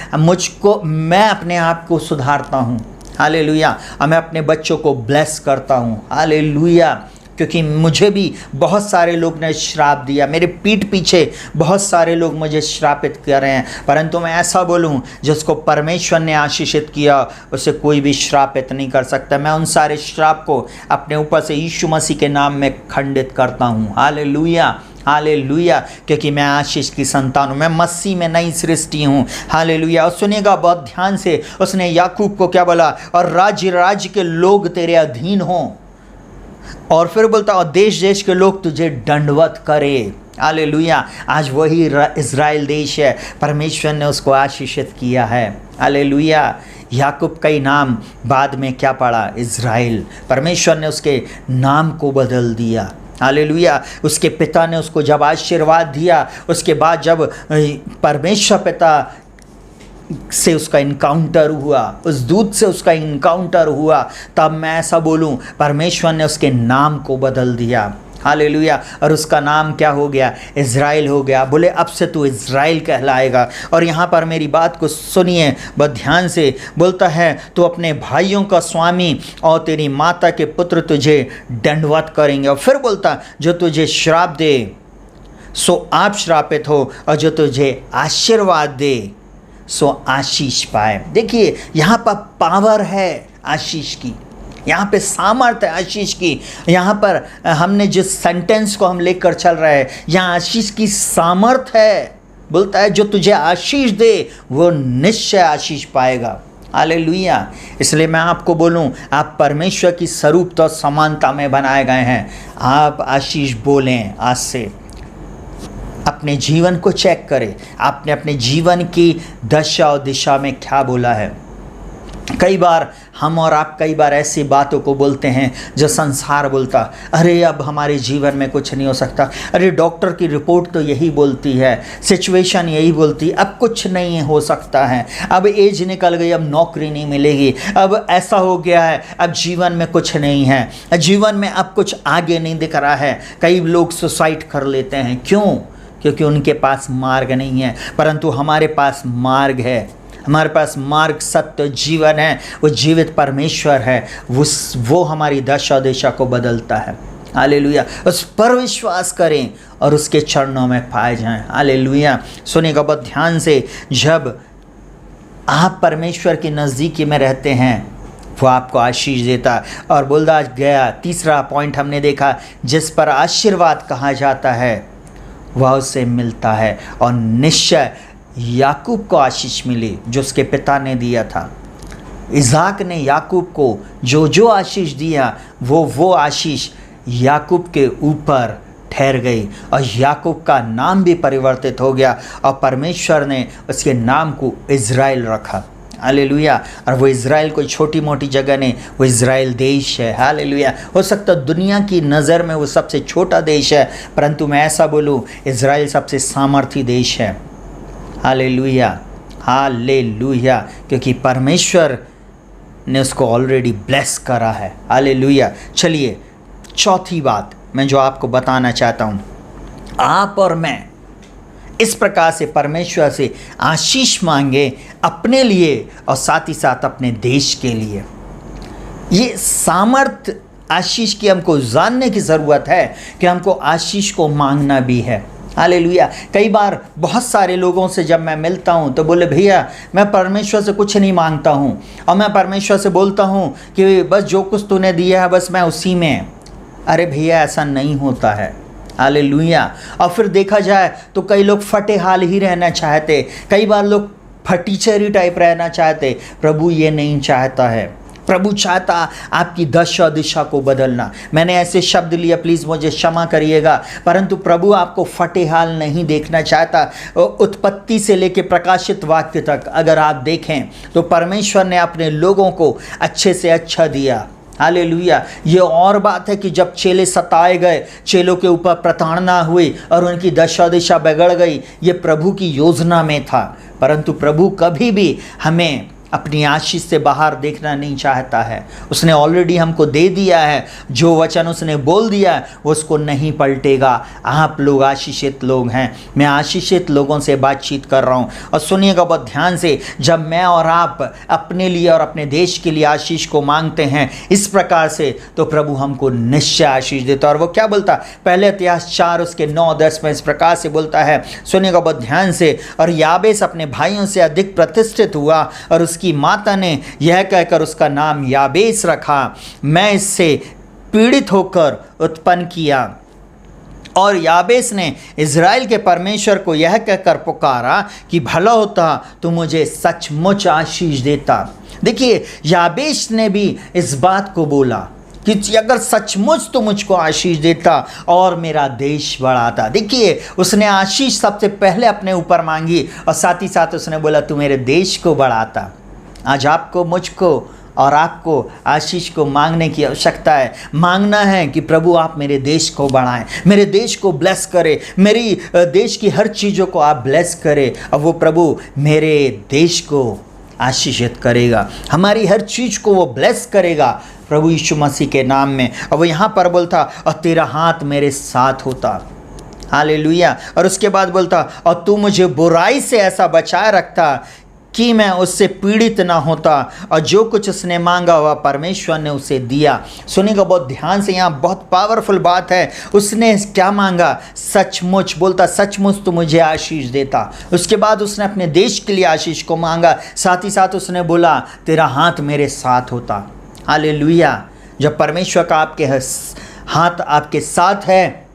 मैं अपने आप को सुधारता हूं। हालेलुया। और मैं अपने बच्चों को ब्लेस करता हूं। हालेलुया। क्योंकि मुझे भी बहुत सारे लोग ने श्राप दिया, मेरे पीठ पीछे बहुत सारे लोग मुझे श्रापित कर रहे हैं, परंतु मैं ऐसा बोलूं, जिसको परमेश्वर ने आशीषित किया उसे कोई भी श्रापित नहीं कर सकता। मैं उन सारे श्राप को अपने ऊपर से यीशु मसीह के नाम में खंडित करता हूँ। Hallelujah, hallelujah. क्योंकि मैं आशीष की संतान हूँ, मैं मसीह में नई सृष्टि हूँ। हालेलुया। और सुनिएगा बहुत ध्यान से, उसने याकूब को क्या बोला, और राज्य के लोग तेरे अधीन हों। और फिर बोलता, और देश देश के लोग तुझे दंडवत करे। हालेलुया। आज वही इज़राइल देश है, परमेश्वर ने उसको आशीषित किया है। हालेलुया। याकूब का ही नाम बाद में क्या पड़ा, इज़राइल। परमेश्वर ने उसके नाम को बदल दिया। हालेलुया। उसके पिता ने उसको जब आशीर्वाद दिया, उसके बाद जब परमेश्वर पिता से उसका इनकाउंटर हुआ, उस दूत से उसका इनकाउंटर हुआ, तब मैं ऐसा बोलूं, परमेश्वर ने उसके नाम को बदल दिया। हालेलुया। और उसका नाम क्या हो गया, इज़राइल हो गया। बोले अब से तू इज़राइल कहलाएगा। और यहाँ पर मेरी बात को सुनिए बहुत ध्यान से। बोलता है, तो अपने भाइयों का स्वामी और तेरी माता के पुत्र तुझे दंडवत करेंगे। और फिर बोलता, जो तुझे श्राप दे सो आप श्रापित हो, और जो तुझे आशीर्वाद दे सो आशीष पाए। देखिए यहाँ पर पावर है आशीष की, यहाँ पे सामर्थ है आशीष की। यहाँ पर हमने जिस सेंटेंस को हम लेकर चल रहे हैं, यहाँ आशीष की सामर्थ है। बोलता है जो तुझे आशीष दे वो निश्चय आशीष पाएगा। हालेलुया। इसलिए मैं आपको बोलूं, आप परमेश्वर की स्वरूपता और समानता में बनाए गए हैं। आप आशीष बोलें। आज से अपने जीवन को चेक करें, आपने अपने जीवन की दशा और दिशा में क्या बोला है। कई बार हम और आप कई बार ऐसी बातों को बोलते हैं जो संसार बोलता, अरे अब हमारे जीवन में कुछ नहीं हो सकता, अरे डॉक्टर की रिपोर्ट तो यही बोलती है, सिचुएशन यही बोलती, अब कुछ नहीं हो सकता है, अब एज निकल गई, अब नौकरी नहीं मिलेगी, अब ऐसा हो गया है, अब जीवन में कुछ नहीं है, जीवन में अब कुछ आगे नहीं दिख रहा है। कई लोग सुसाइड कर लेते हैं। क्यों? क्योंकि उनके पास मार्ग नहीं है, परंतु हमारे पास मार्ग है। हमारे पास मार्ग, सत्य, जीवन है। वो जीवित परमेश्वर है, वो हमारी दशा दिशा को बदलता है। हालेलुया। उस पर विश्वास करें और उसके चरणों में पाए जाएं। हालेलुया। सुनिएगा बहुत ध्यान से, जब आप परमेश्वर की नज़दीकी में रहते हैं वो आपको आशीष देता है। और बोलता गया, तीसरा पॉइंट हमने देखा, जिस पर आशीर्वाद कहा जाता है वह उससे मिलता है। और निश्चय याकूब को आशीष मिली जो उसके पिता ने दिया था। इज़हाक ने याकूब को जो आशीष दिया वो आशीष याकूब के ऊपर ठहर गई और याकूब का नाम भी परिवर्तित हो गया और परमेश्वर ने उसके नाम को इज़राइल रखा। हालेलुया। और वो इज़राइल कोई छोटी मोटी जगह नहीं, वो इज़राइल देश है। हालेलुया। हो सकता है दुनिया की नज़र में वो सबसे छोटा देश है, परंतु मैं ऐसा बोलूँ, इज़राइल सबसे सामर्थी देश है। हालेलुया। हालेलुया। क्योंकि परमेश्वर ने उसको ऑलरेडी ब्लेस करा है। हालेलुया। चलिए चौथी बात मैं जो आपको बताना चाहता हूँ, आप और मैं इस प्रकार से परमेश्वर से आशीष मांगे अपने लिए और साथ ही साथ अपने देश के लिए। ये सामर्थ आशीष की हमको जानने की ज़रूरत है कि हमको आशीष को मांगना भी है। हालेलुया। कई बार बहुत सारे लोगों से जब मैं मिलता हूँ तो बोले, भैया मैं परमेश्वर से कुछ नहीं मांगता हूँ, और मैं परमेश्वर से बोलता हूँ कि बस जो कुछ तूने दिया है बस मैं उसी में। अरे भैया ऐसा नहीं होता है। हालेलुया। और फिर देखा जाए तो कई लोग फटे हाल ही रहना चाहते, कई बार लोग फटीचरी टाइप रहना चाहते। प्रभु ये नहीं चाहता है। प्रभु चाहता आपकी दशा दिशा को बदलना। मैंने ऐसे शब्द लिए, प्लीज़ मुझे क्षमा करिएगा, परंतु प्रभु आपको फटे हाल नहीं देखना चाहता। उत्पत्ति से लेकर प्रकाशित वाक्य तक अगर आप देखें तो परमेश्वर ने अपने लोगों को अच्छे से अच्छा दिया। हालेलुया। ये और बात है कि जब चेले सताए गए, चेलों के ऊपर प्रताड़ना हुई और उनकी दशा दिशा बिगड़ गई, ये प्रभु की योजना में था। परंतु प्रभु कभी भी हमें अपनी आशीष से बाहर देखना नहीं चाहता है। उसने ऑलरेडी हमको दे दिया है, जो वचन उसने बोल दिया है वो उसको नहीं पलटेगा। आप लोग आशीषित लोग हैं। मैं आशीषित लोगों से बातचीत कर रहा हूँ। और सुनिएगा बहुत ध्यान से, जब मैं और आप अपने लिए और अपने देश के लिए आशीष को मांगते हैं इस प्रकार से, तो प्रभु हमको निश्चय आशीष देता है। और वो क्या बोलता, पहले इतिहास 4 उसके 9-10 में इस प्रकार से बोलता है। सुनिएगा बहुत ध्यान से, और याबेस अपने भाइयों से अधिक प्रतिष्ठित हुआ और की माता ने यह कहकर उसका नाम याबेस रखा, मैं इससे पीड़ित होकर उत्पन्न किया। और याबेस ने इज़राइल के परमेश्वर को यह कहकर पुकारा कि भला होता तो मुझे सचमुच आशीष देता। देखिए याबेस ने भी इस बात को बोला कि अगर सचमुच तो मुझको आशीष देता और मेरा देश बढ़ाता। देखिए उसने आशीष सबसे पहले अपने ऊपर मांगी और साथ ही साथ उसने बोला तू मेरे देश को बढ़ाता। आज आपको, मुझको और आपको आशीष को मांगने की आवश्यकता है। मांगना है कि प्रभु आप मेरे देश को बढ़ाएं, मेरे देश को ब्लेस करें, मेरी देश की हर चीज़ों को आप ब्लेस करें, और वो प्रभु मेरे देश को आशीषित करेगा, हमारी हर चीज़ को वो ब्लेस करेगा प्रभु यीशु मसीह के नाम में। और वो यहाँ पर बोलता, और तेरा हाथ मेरे साथ होता। हालेलुया। और उसके बाद बोलता, और तू मुझे बुराई से ऐसा बचाए रखता कि मैं उससे पीड़ित ना होता, और जो कुछ उसने मांगा वह परमेश्वर ने उसे दिया। सुनिएगा बहुत ध्यान से, यहाँ बहुत पावरफुल बात है। उसने क्या मांगा? सचमुच, बोलता सचमुच तो मुझे आशीष देता। उसके बाद उसने अपने देश के लिए आशीष को मांगा, साथ ही साथ उसने बोला तेरा हाथ मेरे साथ होता। हालेलुया। जब परमेश्वर का आपके हाथ आपके साथ है,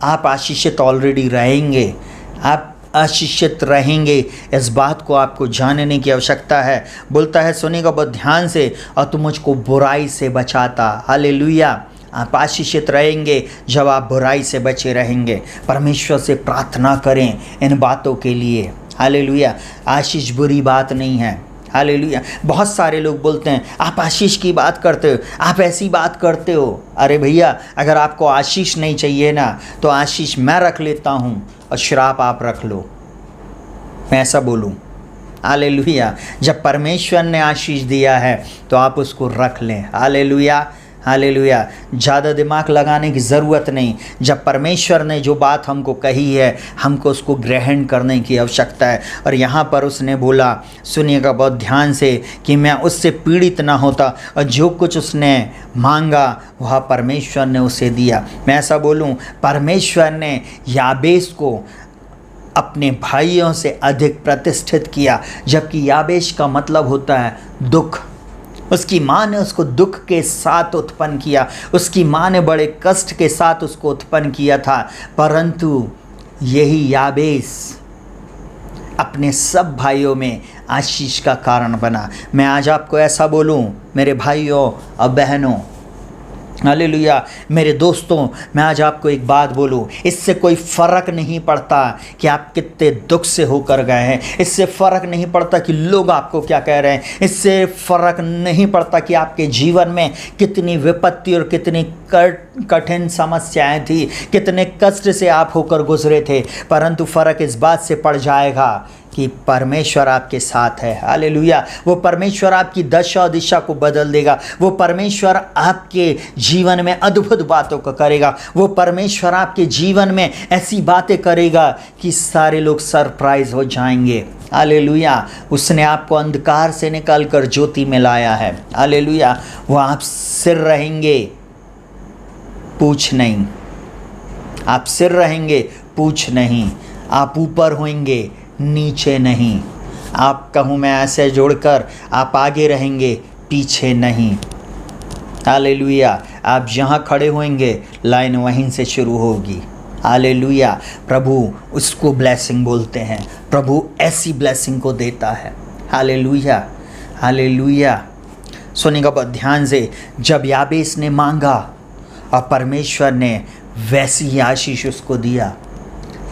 आप आशीषित ऑलरेडी रहेंगे, आप आशीषित रहेंगे। इस बात को आपको जानने की आवश्यकता है। बोलता है, सुनिएगा बहुत ध्यान से, और तुम मुझको बुराई से बचाता। हालेलुया। आप आशीषित रहेंगे जब आप बुराई से बचे रहेंगे। परमेश्वर से प्रार्थना करें इन बातों के लिए। हालेलुया। आशीष बुरी बात नहीं है। हालेलुया। बहुत सारे लोग बोलते हैं आप आशीष की बात करते हो, आप ऐसी बात करते हो। अरे भैया, अगर आपको आशीष नहीं चाहिए ना, तो आशीष मैं रख लेता हूँ और श्राप आप रख लो, मैं ऐसा बोलूँ। हालेलुया। जब परमेश्वर ने आशीष दिया है तो आप उसको रख लें। हालेलुया। हालेलुया। ज़्यादा दिमाग लगाने की ज़रूरत नहीं। जब परमेश्वर ने जो बात हमको कही है, हमको उसको ग्रहण करने की आवश्यकता है। और यहाँ पर उसने बोला, सुनिएगा बहुत ध्यान से, कि मैं उससे पीड़ित ना होता, और जो कुछ उसने मांगा वह परमेश्वर ने उसे दिया। मैं ऐसा बोलूँ, परमेश्वर ने याबेस को अपने भाइयों से अधिक प्रतिष्ठित किया, जबकि याबेश का मतलब होता है दुख। उसकी माँ ने उसको दुख के साथ उत्पन्न किया, उसकी माँ ने बड़े कष्ट के साथ उसको उत्पन्न किया था, परंतु यही याबेस अपने सब भाइयों में आशीष का कारण बना। मैं आज आपको ऐसा बोलूं, मेरे भाइयों और बहनों, हालेलुया, मेरे दोस्तों, मैं आज आपको एक बात बोलूं, इससे कोई फ़र्क नहीं पड़ता कि आप कितने दुख से होकर गए हैं। इससे फ़र्क नहीं पड़ता कि लोग आपको क्या कह रहे हैं। इससे फ़र्क नहीं पड़ता कि आपके जीवन में कितनी विपत्ति और कितनी कठिन समस्याएं थी, कितने कष्ट से आप होकर गुजरे थे। परंतु फ़र्क इस बात से पड़ जाएगा कि परमेश्वर आपके साथ है। हालेलुया। वो परमेश्वर आपकी दशा और दिशा को बदल देगा। वो परमेश्वर आपके जीवन में अद्भुत बातों को करेगा। वो परमेश्वर आपके जीवन में ऐसी बातें करेगा कि सारे लोग सरप्राइज हो जाएंगे। हालेलुया। उसने आपको अंधकार से निकालकर ज्योति में लाया है। हालेलुया। वो आप सिर रहेंगे, पूछ नहीं। आप सिर रहेंगे, पूछ नहीं। आप ऊपर होंगे, नीचे नहीं। आप कहूँ मैं ऐसे जोड़कर, आप आगे रहेंगे, पीछे नहीं। हालेलुया। आप जहाँ खड़े होंगे, लाइन वहीं से शुरू होगी। हालेलुया। प्रभु उसको ब्लेसिंग बोलते हैं। प्रभु ऐसी ब्लेसिंग को देता है। हालेलुया। हालेलुया। सुनिएगा बहुत ध्यान से, जब याबेस ने मांगा और परमेश्वर ने वैसी ही आशीष उसको दिया।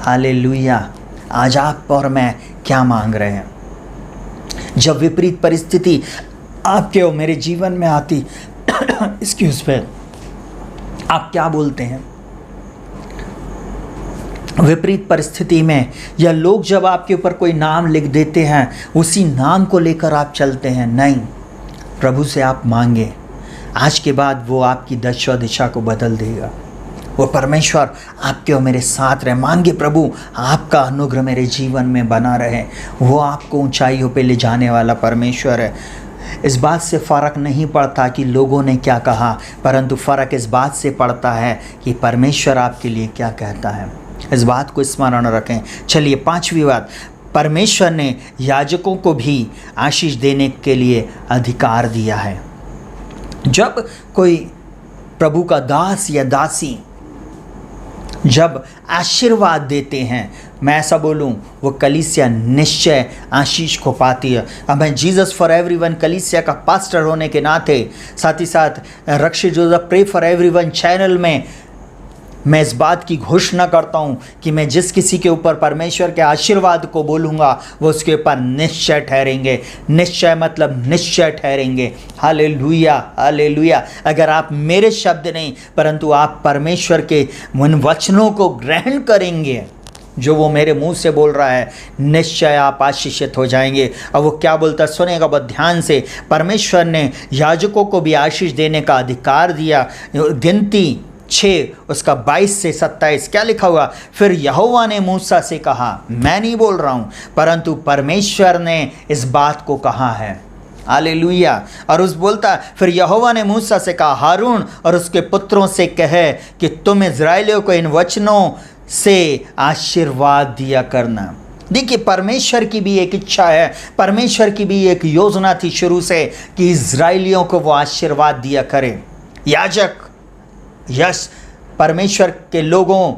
हालेलुया। आज आप और मैं क्या मांग रहे हैं? जब विपरीत परिस्थिति आपके और मेरे जीवन में आती, एक्सक्यूज पे, आप क्या बोलते हैं? विपरीत परिस्थिति में, या लोग जब आपके ऊपर कोई नाम लिख देते हैं, उसी नाम को लेकर आप चलते हैं? नहीं, प्रभु से आप मांगे। आज के बाद वो आपकी दशा दिशा को बदल देगा। वो परमेश्वर आपके और मेरे साथ रहे। मांगे, प्रभु आपका अनुग्रह मेरे जीवन में बना रहे। वो आपको ऊंचाइयों पे ले जाने वाला परमेश्वर है। इस बात से फ़र्क नहीं पड़ता कि लोगों ने क्या कहा, परंतु फ़र्क इस बात से पड़ता है कि परमेश्वर आपके लिए क्या कहता है। इस बात को स्मरण रखें। चलिए, पांचवी बात, परमेश्वर ने याजकों को भी आशीष देने के लिए अधिकार दिया है। जब कोई प्रभु का दास या दासी जब आशीर्वाद देते हैं, मैं ऐसा बोलूं, वो कलीसिया निश्चय आशीष को पाती है। अब मैं जीसस फॉर एवरीवन कलीसिया का पास्टर होने के नाते, साथ ही साथ Rakshit Joseph pray for everyone channel में मैं इस बात की घोषणा करता हूँ कि मैं जिस किसी के ऊपर परमेश्वर के आशीर्वाद को बोलूँगा, वो उसके ऊपर निश्चय ठहरेंगे। निश्चय मतलब निश्चय ठहरेंगे। हालेलुया। हालेलुया। अगर आप मेरे शब्द नहीं, परंतु आप परमेश्वर के उन वचनों को ग्रहण करेंगे जो वो मेरे मुंह से बोल रहा है, निश्चय आप आशीषित हो जाएंगे। और वो क्या बोलता है, सुनेगा बहुत ध्यान से। परमेश्वर ने याजकों को भी आशीष देने का अधिकार दिया। गिनती 6 उसका 22 से 27 क्या लिखा हुआ? फिर यहोवा ने मूसा से कहा, मैं नहीं बोल रहा हूँ, परंतु परमेश्वर ने इस बात को कहा है। हालेलुया। और उस बोलता, फिर यहोवा ने मूसा से कहा, हारून और उसके पुत्रों से कहे कि तुम इज़राइलियों को इन वचनों से आशीर्वाद दिया करना। देखिए, परमेश्वर की भी एक इच्छा है, परमेश्वर की भी एक योजना थी शुरू से कि इज़राइलियों को वो आशीर्वाद दिया करे। याजक, यस, परमेश्वर के लोगों,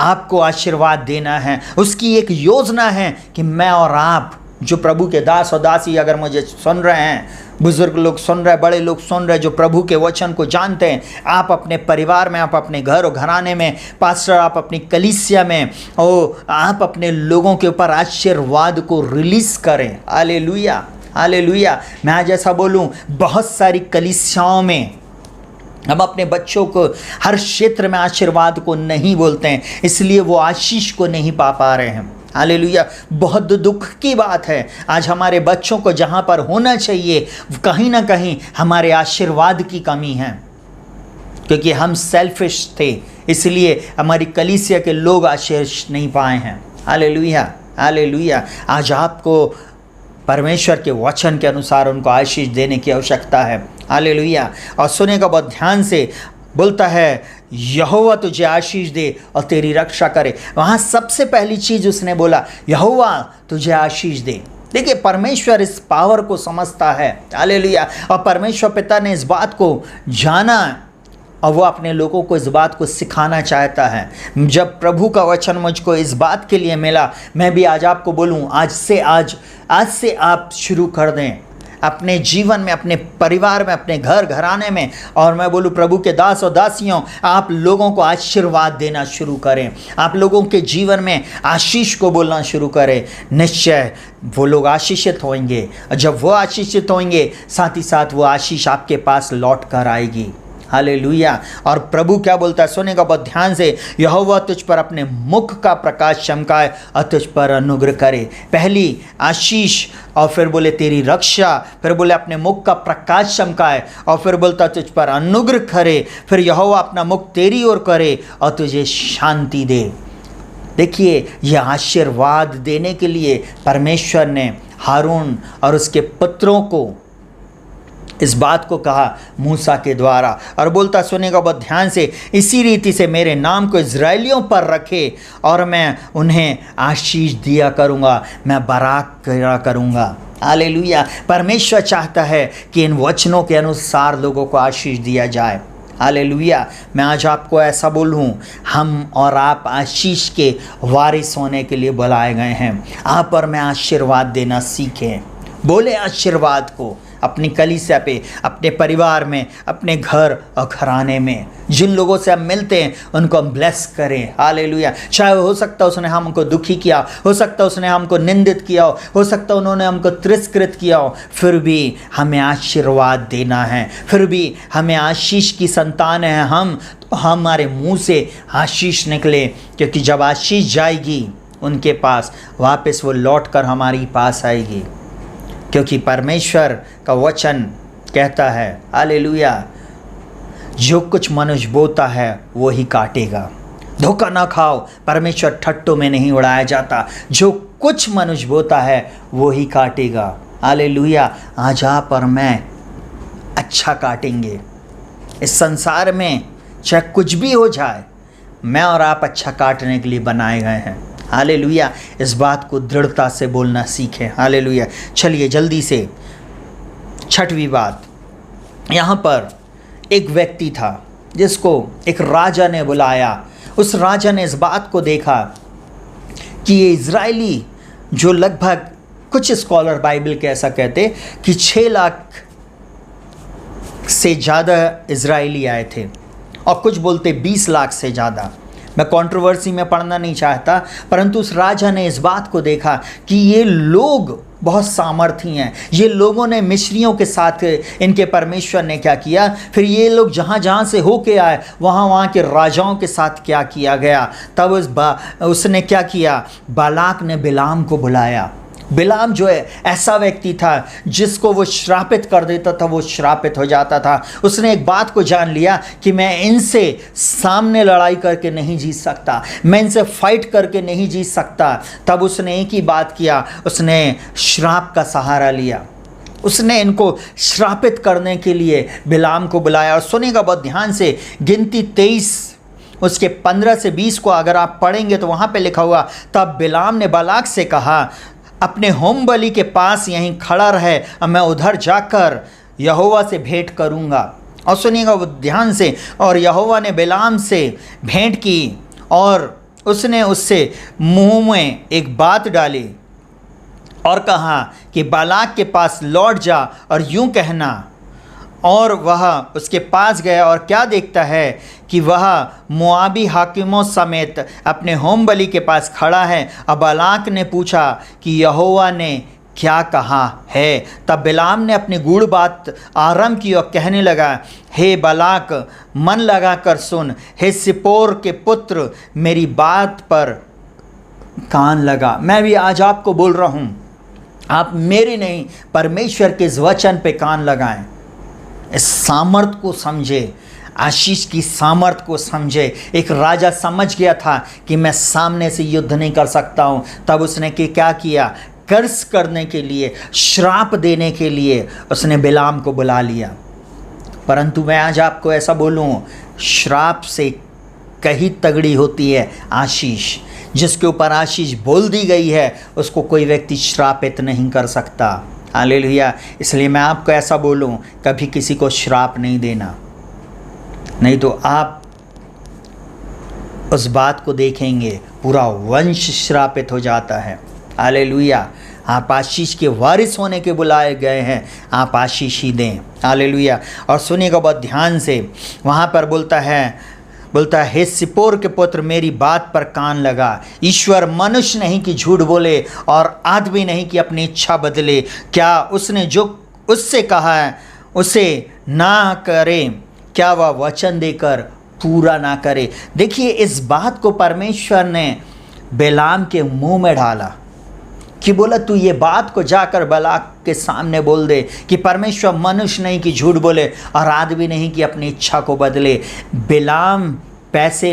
आपको आशीर्वाद देना है। उसकी एक योजना है कि मैं और आप जो प्रभु के दास और दासी, अगर मुझे सुन रहे हैं, बुजुर्ग लोग सुन रहे हैं, बड़े लोग सुन रहे हैं, जो प्रभु के वचन को जानते हैं, आप अपने परिवार में, आप अपने घर और घराने में, पास्टर आप अपनी कलीसिया में, और आप अपने लोगों के ऊपर आशीर्वाद को रिलीज़ करें। Hallelujah, hallelujah. मैं आज ऐसा बोलूँ, बहुत सारी कलीसियाओं में हम अपने बच्चों को हर क्षेत्र में आशीर्वाद को नहीं बोलते हैं, इसलिए वो आशीष को नहीं पा रहे हैं। हालेलुया। बहुत दुख की बात है, आज हमारे बच्चों को जहाँ पर होना चाहिए कहीं ना कहीं हमारे आशीर्वाद की कमी है, क्योंकि हम सेल्फिश थे, इसलिए हमारी कलीसिया के लोग आशीष नहीं पाए हैं। Hallelujah, hallelujah. आज आपको परमेश्वर के वचन के अनुसार उनको आशीष देने की आवश्यकता है। हालेलुया। और सुनेगा बहुत ध्यान से, बोलता है यहोवा तुझे आशीष दे और तेरी रक्षा करे। वहाँ सबसे पहली चीज़ उसने बोला, यहोवा तुझे आशीष दे। देखिए, परमेश्वर इस पावर को समझता है। हालेलुया। और परमेश्वर पिता ने इस बात को जाना और वो अपने लोगों को इस बात को सिखाना चाहता है। जब प्रभु का वचन मुझको इस बात के लिए मिला, मैं भी आज आपको बोलूँ, आज से आप शुरू कर दें अपने जीवन में, अपने परिवार में, अपने घर घराने में, और मैं बोलूँ प्रभु के दास और दासियों, आप लोगों को आशीर्वाद देना शुरू करें, आप लोगों के जीवन में आशीष को बोलना शुरू करें। निश्चय वो लोग आशीषित होंगे, और जब वो आशीषित होंगे, साथ ही साथ वो आशीष आपके पास लौट कर आएगी। हालेलुया। और प्रभु क्या बोलता है, सुनेगा बहुत ध्यान से, यहोवा तुझ पर अपने मुख का प्रकाश चमकाए और तुझ पर अनुग्रह करे। पहली आशीष, और फिर बोले तेरी रक्षा, फिर बोले अपने मुख का प्रकाश चमकाए, और फिर बोलता तुझ पर अनुग्रह करे, फिर यहोवा अपना मुख तेरी ओर करे और तुझे शांति दे। देखिए, यह आशीर्वाद देने के लिए परमेश्वर ने हारून और उसके पुत्रों को इस बात को कहा मूसा के द्वारा, और बोलता, सुनेगा बहुत ध्यान से, इसी रीति से मेरे नाम को इज़राइलियों पर रखे और मैं उन्हें आशीष दिया करूँगा, मैं बराक करा करूँगा। हालेलुया। परमेश्वर चाहता है कि इन वचनों के अनुसार लोगों को आशीष दिया जाए। हालेलुया। मैं आज आपको ऐसा बोलूँ, हम और आप आशीष के वारिस होने के लिए बुलाए गए हैं। आप और मैं आशीर्वाद देना सीखें। बोले आशीर्वाद को अपनी कलीसिया पे, अपने परिवार में, अपने घर और घराने में, जिन लोगों से हम मिलते हैं उनको हम ब्लेस करें। हालेलुया। चाहे हो सकता है उसने हमको दुखी किया, हो सकता है उसने हमको निंदित किया हो सकता है उन्होंने हमको तिरस्कृत किया हो, फिर भी हमें आशीर्वाद देना है, फिर भी हमें आशीष की संतान है हम, तो हमारे मुंह से आशीष निकले, क्योंकि जब आशीष जाएगी उनके पास, वापस वो लौट कर हमारी पास आएगी, क्योंकि परमेश्वर का वचन कहता है, हालेलुया, जो कुछ मनुष्य बोता है वो ही काटेगा। धोखा ना खाओ, परमेश्वर ठट्टों में नहीं उड़ाया जाता, जो कुछ मनुष्य बोता है वो ही काटेगा। हालेलुया। आज आप और मैं अच्छा काटेंगे। इस संसार में चाहे कुछ भी हो जाए, मैं और आप अच्छा काटने के लिए बनाए गए हैं। हालेलुया। इस बात को दृढ़ता से बोलना सीखें। हालेलुया। चलिए जल्दी से छठवीं बात, यहाँ पर एक व्यक्ति था जिसको एक राजा ने बुलाया। उस राजा ने इस बात को देखा कि ये इज़राइली, जो लगभग कुछ स्कॉलर बाइबल के ऐसा कहते कि 6 लाख से ज़्यादा इज़राइली आए थे, और कुछ बोलते 20 लाख से ज़्यादा। मैं कंट्रोवर्सी में पढ़ना नहीं चाहता, परंतु उस राजा ने इस बात को देखा कि ये लोग बहुत सामर्थी हैं। ये लोगों ने मिस्रियों के साथ, इनके परमेश्वर ने क्या किया, फिर ये लोग जहाँ जहाँ से होके आए वहाँ के राजाओं के साथ क्या किया गया। तब उसने क्या किया, बालाक ने बिलाम को बुलाया बिलाम जो है ऐसा व्यक्ति था जिसको वो श्रापित कर देता था, वो श्रापित हो जाता था। उसने एक बात को जान लिया कि मैं इनसे सामने लड़ाई करके नहीं जीत सकता, मैं इनसे फाइट करके नहीं जीत सकता। तब उसने एक ही बात किया, उसने श्राप का सहारा लिया। उसने इनको श्रापित करने के लिए बिलाम को बुलाया। और सुनेगा बहुत ध्यान से, गिनती 23 उसके 15 से 20 को अगर आप पढ़ेंगे तो वहाँ पे लिखा हुआ, तब बिलाम ने बालाक से कहा, अपने होम बलि के पास यहीं खड़ा रहे, अब मैं उधर जाकर यहोवा से भेंट करूँगा। और सुनिएगा वो ध्यान से, और यहोवा ने बिलाम से भेंट की और उसने उससे मुँह में एक बात डाली और कहा कि बालाक के पास लौट जा और यूं कहना। और वह उसके पास गया और क्या देखता है कि वह मोआबी हाकिमों समेत अपने होम बलि के पास खड़ा है। अब बालाक ने पूछा कि यहोवा ने क्या कहा है। तब बिलाम ने अपनी गूढ़ बात आरंभ की और कहने लगा, हे बालाक, मन लगा कर सुन, हे सिप्पोर के पुत्र, मेरी बात पर कान लगा। मैं भी आज आपको बोल रहा हूँ, आप मेरे नहीं परमेश्वर के इस वचन पे कान लगाएं, इस सामर्थ को समझे, आशीष की सामर्थ को समझे। एक राजा समझ गया था कि मैं सामने से युद्ध नहीं कर सकता हूँ, तब उसने क्या किया, कर्ज करने के लिए, श्राप देने के लिए उसने बिलाम को बुला लिया। परंतु मैं आज आपको ऐसा बोलूँ, श्राप से कहीं तगड़ी होती है आशीष। जिसके ऊपर आशीष बोल दी गई है उसको कोई व्यक्ति श्रापित नहीं कर सकता। हालेलुया। इसलिए मैं आपको ऐसा बोलूं, कभी किसी को श्राप नहीं देना, नहीं तो आप उस बात को देखेंगे पूरा वंश श्रापित हो जाता है। हालेलुया। आप आशीष के वारिस होने के बुलाए गए हैं, आप आशीष ही दें। हालेलुया। और सुनिएगा बहुत ध्यान से, वहाँ पर बोलता है हे सिप्पोर के पुत्र, मेरी बात पर कान लगा। ईश्वर मनुष्य नहीं कि झूठ बोले और आदमी नहीं कि अपनी इच्छा बदले। क्या उसने जो उससे कहा है उसे ना करे, क्या वह वचन देकर पूरा ना करे। देखिए, इस बात को परमेश्वर ने बिलाम के मुंह में डाला कि बोला, तू ये बात को जाकर बालाक के सामने बोल दे कि परमेश्वर मनुष्य नहीं कि झूठ बोले और आदमी नहीं कि अपनी इच्छा को बदले। बिलाम पैसे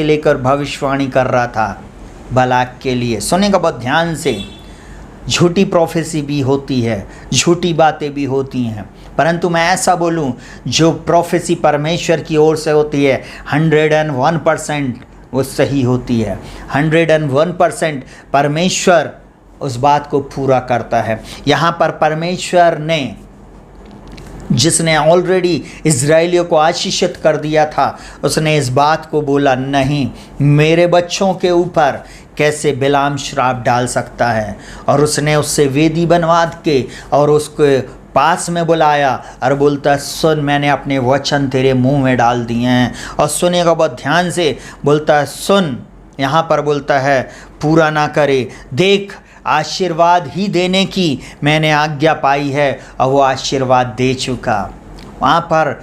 लेकर भविष्यवाणी कर रहा था बालाक के लिए। सुनेगा बहुत ध्यान से, झूठी प्रोफेसी भी होती है, झूठी बातें भी होती हैं, परंतु मैं ऐसा बोलूं, जो प्रोफेसी परमेश्वर की ओर से होती है 101% वो सही होती है। 101% परमेश्वर उस बात को पूरा करता है। यहाँ पर परमेश्वर ने, जिसने ऑलरेडी इज़राइलियों को आशीषित कर दिया था, उसने इस बात को बोला, नहीं, मेरे बच्चों के ऊपर कैसे बिलाम श्राप डाल सकता है। और उसने उससे वेदी बनवा के और उसको पास में बुलाया और बोलता, सुन, मैंने अपने वचन तेरे मुंह में डाल दिए हैं। और सुनेगा बहुत ध्यान से, बोलता है, सुन, यहाँ पर बोलता है पूरा ना करे, देख आशीर्वाद ही देने की मैंने आज्ञा पाई है और वो आशीर्वाद दे चुका। वहाँ पर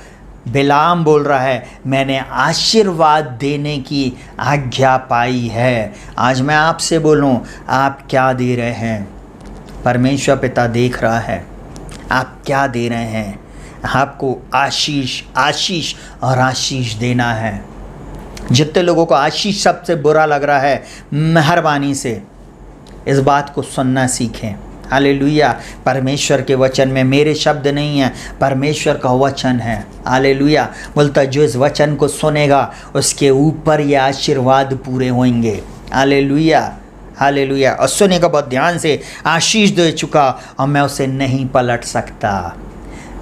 बिलाम बोल रहा है, मैंने आशीर्वाद देने की आज्ञा पाई है। आज मैं आपसे बोलूँ, आप क्या दे रहे हैं? परमेश्वर पिता देख रहा है, आप क्या दे रहे हैं। आपको आशीष और आशीष देना है। जितने लोगों को आशीष सबसे बुरा लग रहा है, मेहरबानी से इस बात को सुनना सीखें। हालेलुया। परमेश्वर के वचन में मेरे शब्द नहीं हैं, परमेश्वर का वचन है। हालेलुया। बोलता जो इस वचन को सुनेगा उसके ऊपर ये आशीर्वाद पूरे होंगे। Hallelujah, hallelujah. और सुनेगा बहुत ध्यान से, आशीष दे चुका और मैं उसे नहीं पलट सकता।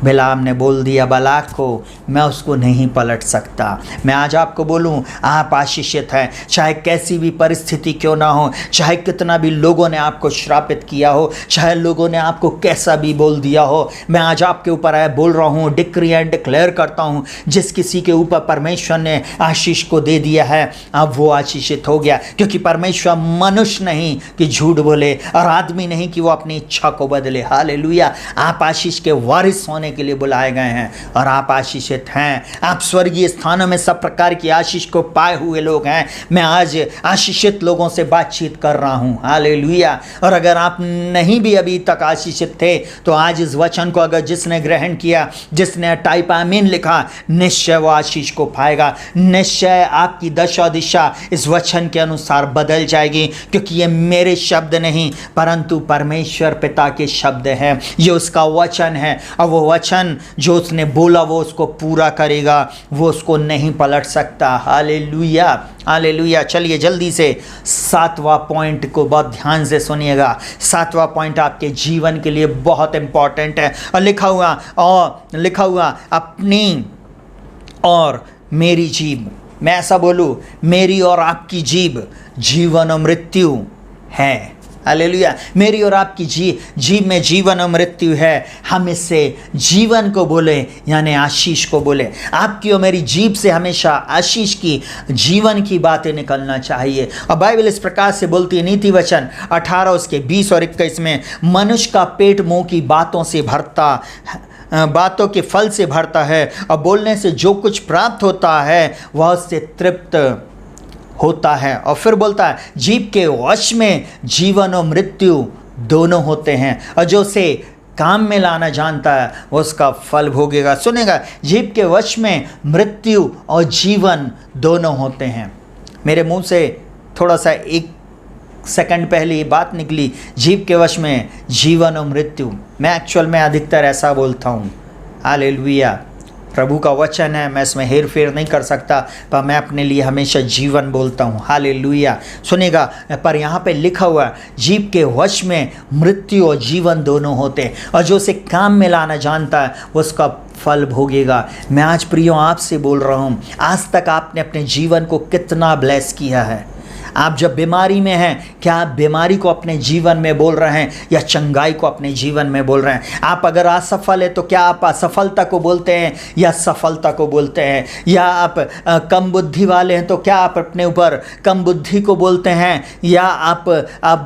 बिलाम ने बोल दिया बालाक को, मैं उसको नहीं पलट सकता। मैं आज आपको बोलूं, आप आशीषित हैं, चाहे कैसी भी परिस्थिति क्यों ना हो, चाहे कितना भी लोगों ने आपको श्रापित किया हो, चाहे लोगों ने आपको कैसा भी बोल दिया हो। मैं आज आपके ऊपर आया बोल रहा हूँ, डिक्री एंड डिक्लेयर करता हूँ, जिस किसी के ऊपर परमेश्वर ने आशीष को दे दिया है, अब वो आशीषित हो गया। क्योंकि परमेश्वर मनुष्य नहीं कि झूठ बोले और आदमी नहीं कि वो अपनी इच्छा को बदले। हालेलुया। आप आशीष के वारिस होने के लिए बुलाए गए हैं और आप आशीषित हैं। आप स्वर्गीय स्थानों में सब प्रकार की आशीष को पाए हुए लोग हैं। मैं आज आशीषित लोगों से बातचीत कर रहा हूँ, हालेलुया। और अगर आप नहीं भी अभी तक आशीषित थे तो आज इस वचन को अगर जिसने ग्रहण किया, जिसने टाइप आमीन लिखा, निश्चय वो आशीष को पाएगा। निश्चय आपकी दशा दिशा इस वचन के अनुसार बदल जाएगी, क्योंकि ये मेरे शब्द नहीं परंतु परमेश्वर पिता के शब्द हैं। ये उसका वचन है और वो वचन जो उसने बोला वो उसको पूरा करेगा, वो उसको नहीं पलट सकता। Hallelujah, hallelujah. चलिए जल्दी से 7वां पॉइंट को बहुत ध्यान से सुनिएगा। 7वां पॉइंट आपके जीवन के लिए बहुत इंपॉर्टेंट है और लिखा हुआ अपनी और मेरी जीभ, मैं ऐसा बोलूँ, मेरी और आपकी जीभ जीवन और मृत्यु है। हालेलुया। मेरी और आपकी जीभ में जीवन और मृत्यु है। हम इससे जीवन को बोले यानी आशीष को बोले। आपकी और मेरी जीभ से हमेशा आशीष की, जीवन की बातें निकलना चाहिए। और बाइबल इस प्रकार से बोलती है, नीति वचन 18 उसके 20 और 21 में, मनुष्य का पेट मुंह की बातों से भरता, बातों के फल से भरता है और बोलने से जो कुछ प्राप्त होता है वह उससे तृप्त होता है। और फिर बोलता है, जीभ के वश में जीवन और मृत्यु दोनों होते हैं और जो उसे काम में लाना जानता है वो उसका फल भोगेगा। सुनेगा, जीभ के वश में मृत्यु और जीवन दोनों होते हैं। मेरे मुंह से थोड़ा सा 1 सेकंड पहले ये बात निकली, जीभ के वश में जीवन और मृत्यु। मैं एक्चुअल में अधिकतर ऐसा बोलता हूँ। हालेलुया। प्रभु का वचन है, मैं इसमें हेर फेर नहीं कर सकता, पर मैं अपने लिए हमेशा जीवन बोलता हूँ। हालेलुया। सुनेगा, पर यहाँ पे लिखा हुआ है, जीभ के वश में मृत्यु और जीवन दोनों होते हैं और जो उसे काम में लाना जानता है वो उसका फल भोगेगा। मैं आज प्रियो आपसे बोल रहा हूँ, आज तक आपने अपने जीवन को कितना ब्लेस किया है। आप जब बीमारी में हैं, क्या आप बीमारी को अपने जीवन में बोल रहे हैं या चंगाई को अपने जीवन में बोल रहे हैं? आप अगर असफल है तो क्या आप असफलता को बोलते हैं या सफलता को बोलते हैं? या आप कम बुद्धि वाले हैं तो क्या आप अपने ऊपर कम बुद्धि को बोलते हैं या आप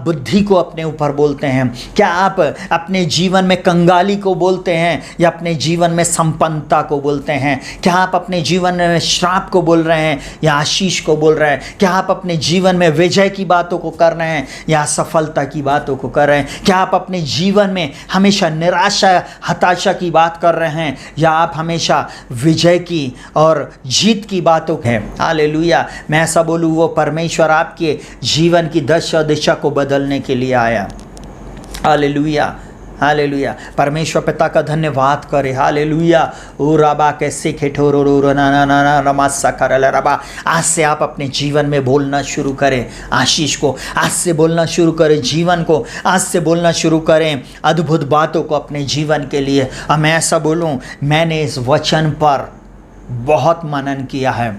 बुद्धि को अपने ऊपर बोलते हैं? क्या आप अपने जीवन में कंगाली को बोलते हैं या अपने जीवन में संपन्नता को बोलते हैं? क्या आप अपने जीवन में श्राप को बोल रहे हैं या आशीष को बोल रहे हैं? क्या आप अपने जीवन में विजय की बातों को कर रहे हैं या सफलता की बातों को कर रहे हैं? क्या आप अपने जीवन में हमेशा निराशा हताशा की बात कर रहे हैं या आप हमेशा विजय की और जीत की बातों हैं? हालेलुया। मैं ऐसा बोलूँ, वो परमेश्वर आपके जीवन की दशा दिशा को बदलने के लिए आया। Hallelujah, hallelujah. परमेश्वर पिता का धन्यवाद करे। हालेलुया। ओ रबा कैसे खेठोरो रमासा करल रबा। आज से आप अपने जीवन में बोलना शुरू करें आशीष को, आज से बोलना शुरू करें जीवन को, आज से बोलना शुरू करें अद्भुत बातों को अपने जीवन के लिए। और मैं ऐसा बोलूँ, मैंने इस वचन पर बहुत मनन किया है।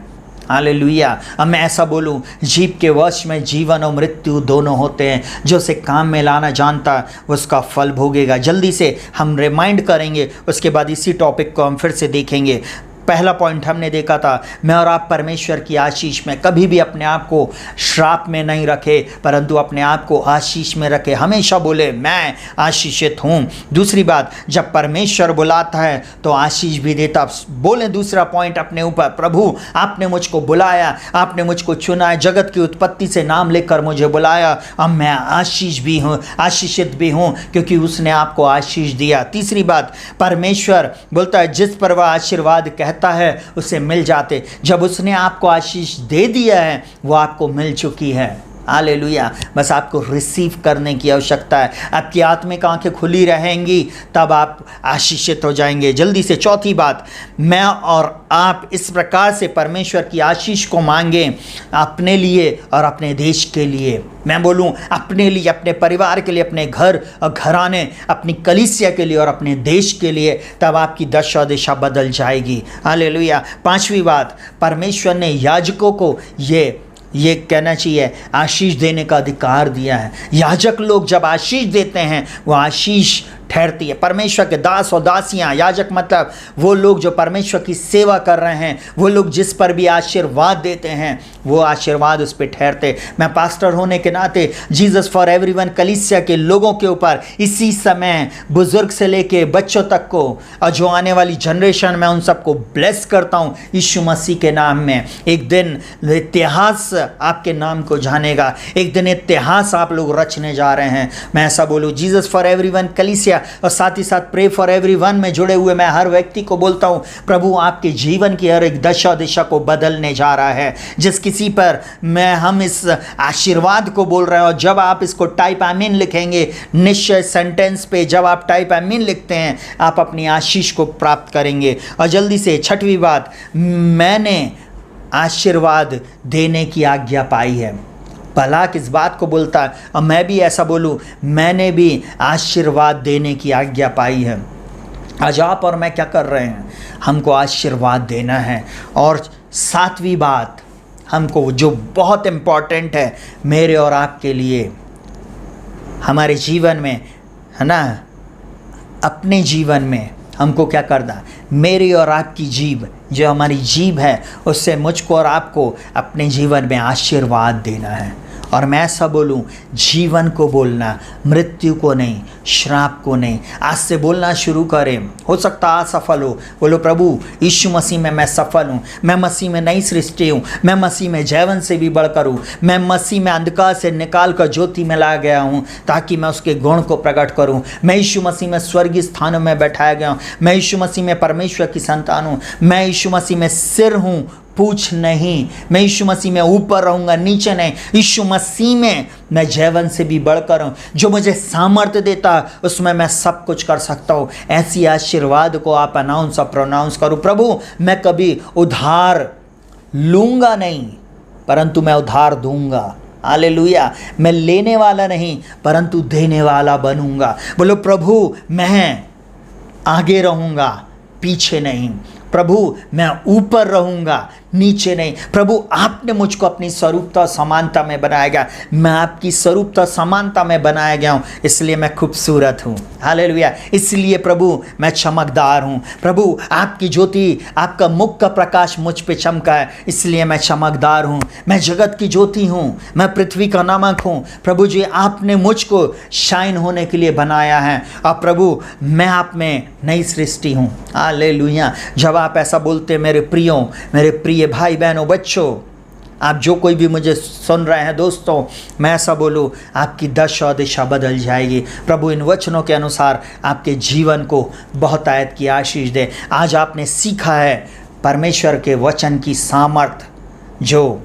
हालेलुया। अब मैं ऐसा बोलूँ, जीभ के वश में जीवन और मृत्यु दोनों होते हैं, जो उसे काम में लाना जानता है उसका फल भोगेगा। जल्दी से हम रिमाइंड करेंगे, उसके बाद इसी टॉपिक को हम फिर से देखेंगे। पहला पॉइंट हमने देखा था, मैं और आप परमेश्वर की आशीष में कभी भी अपने आप को श्राप में नहीं रखे परंतु अपने आप को आशीष में रखे। हमेशा बोले मैं आशीषित हूँ। दूसरी बात, जब परमेश्वर बुलाता है तो आशीष भी देता। बोले दूसरा पॉइंट अपने ऊपर, प्रभु आपने मुझको बुलाया, आपने मुझको चुना है, जगत की उत्पत्ति से नाम लेकर मुझे बुलाया, अब मैं आशीष भी हूँ, आशीषित भी हूँ क्योंकि उसने आपको आशीष दिया। तीसरी बात, परमेश्वर बोलता है जिस पर वह आशीर्वाद कहता है उसे मिल जाते। जब उसने आपको आशीष दे दिया है वो आपको मिल चुकी है। हालेलुया। बस आपको रिसीव करने की आवश्यकता है। आपकी आत्मिक आंखें खुली रहेंगी तब आप आशीषित हो जाएंगे। जल्दी से चौथी बात, मैं और आप इस प्रकार से परमेश्वर की आशीष को मांगें अपने लिए और अपने देश के लिए। मैं बोलूं अपने लिए, अपने परिवार के लिए, अपने घर और घराने, अपनी कलीसिया के लिए और अपने देश के लिए, तब आपकी दशा दिशा बदल जाएगी। हालेलुया। पांचवी बात, परमेश्वर ने याजकों को ये कहना चाहिए आशीष देने का अधिकार दिया है। याजक लोग जब आशीष देते हैं वो आशीष ठहरती है। परमेश्वर के दास और दासियाँ, याजक मतलब वो लोग जो परमेश्वर की सेवा कर रहे हैं, वो लोग जिस पर भी आशीर्वाद देते हैं वो आशीर्वाद उस पर ठहरते। मैं पास्टर होने के नाते जीसस फॉर एवरीवन कलीसिया के लोगों के ऊपर इसी समय बुजुर्ग से लेके बच्चों तक को और जो आने वाली जनरेशन, मैं उन सबको ब्लेस करता हूँ यीशु मसीह के नाम में। एक दिन इतिहास आपके नाम को जानेगा, एक दिन इतिहास आप लोग रचने जा रहे हैं। मैं ऐसा बोलूँ, जीसस फॉर एवरीवन कलीसिया और साथ ही साथ प्रे फॉर एवरीवन में जुड़े हुए मैं हर व्यक्ति को बोलता हूँ, प्रभु आपके जीवन की हर एक दशा दिशा को बदलने जा रहा है। जिस किसी पर हम इस आशीर्वाद को बोल रहे हैं, और जब आप इसको टाइप आमीन लिखेंगे, निश्चय सेंटेंस पे जब आप टाइप आमीन लिखते हैं, आप अपनी आशीष को प्राप्त करेंगे। और जल्दी से छठवीं बात, मैंने आशीर्वाद देने की आज्ञा पाई है। भला किस बात को बोलता है, और मैं भी ऐसा बोलूं, मैंने भी आशीर्वाद देने की आज्ञा पाई है। आज आप और मैं क्या कर रहे हैं, हमको आशीर्वाद देना है। और सातवीं बात हमको जो बहुत इम्पॉर्टेंट है मेरे और आपके लिए, हमारे जीवन में है ना, अपने जीवन में हमको क्या करना, मेरी और आपकी जीभ, जो हमारी जीभ है, उससे मुझको और आपको अपने जीवन में आशीर्वाद देना है। और मैं ऐसा बोलूं, जीवन को बोलना, मृत्यु को नहीं, श्राप को नहीं। आज से बोलना शुरू करें। हो सकता असफल हो, बोलो प्रभु यीशु मसीह में मैं सफल हूँ, मैं मसीह में नई सृष्टि हूँ, मैं मसीह में जैवन से भी बढ़कर हूँ, मैं मसीह में अंधकार से निकाल कर ज्योति में ला गया हूँ ताकि मैं उसके गुण को प्रकट करूँ। मैं यीशु मसीह में स्वर्गीय स्थानों में बैठाया गया हूँ, मैं यीशु मसीह में परमेश्वर की संतान हूँ, मैं यीशु मसीह में सिर हूँ, पूछ नहीं। मैं यीशु मसीह में ऊपर रहूँगा, नीचे नहीं। यीशु मसीह में मैं जैवन से भी बढ़कर हूँ। जो मुझे सामर्थ्य देता उसमें मैं सब कुछ कर सकता हूँ। ऐसी आशीर्वाद को आप अनाउंस और प्रोनाउंस करो, प्रभु मैं कभी उधार लूँगा नहीं परंतु मैं उधार दूँगा। हालेलुया। मैं लेने वाला नहीं परंतु देने वाला बनूँगा। बोलो प्रभु मैं आगे रहूँगा, पीछे नहीं। प्रभु मैं ऊपर रहूँगा, नीचे नहीं। प्रभु आपने मुझको अपनी स्वरूपता समानता में बनाया गया, मैं आपकी स्वरूपता समानता में बनाया गया हूँ, इसलिए मैं खूबसूरत हूँ। हालेलुया। इसलिए प्रभु मैं चमकदार हूँ। प्रभु आपकी ज्योति, आपका मुख का प्रकाश मुझ पे चमका है, इसलिए मैं चमकदार हूँ। मैं जगत की ज्योति हूँ, मैं पृथ्वी का नमक हूँ। प्रभु जी आपने मुझको शाइन होने के लिए बनाया है, और प्रभु मैं आप में नई सृष्टि हूँ। हालेलुया। जब आप ऐसा बोलते मेरे प्रियों, मेरे प्रिय भाई बहनों, बच्चों, आप जो कोई भी मुझे सुन रहे हैं दोस्तों, मैं ऐसा बोलूँ आपकी दशा दिशा बदल जाएगी। प्रभु इन वचनों के अनुसार आपके जीवन को बहुत आयत की आशीष दे। आज आपने सीखा है परमेश्वर के वचन की सामर्थ, जो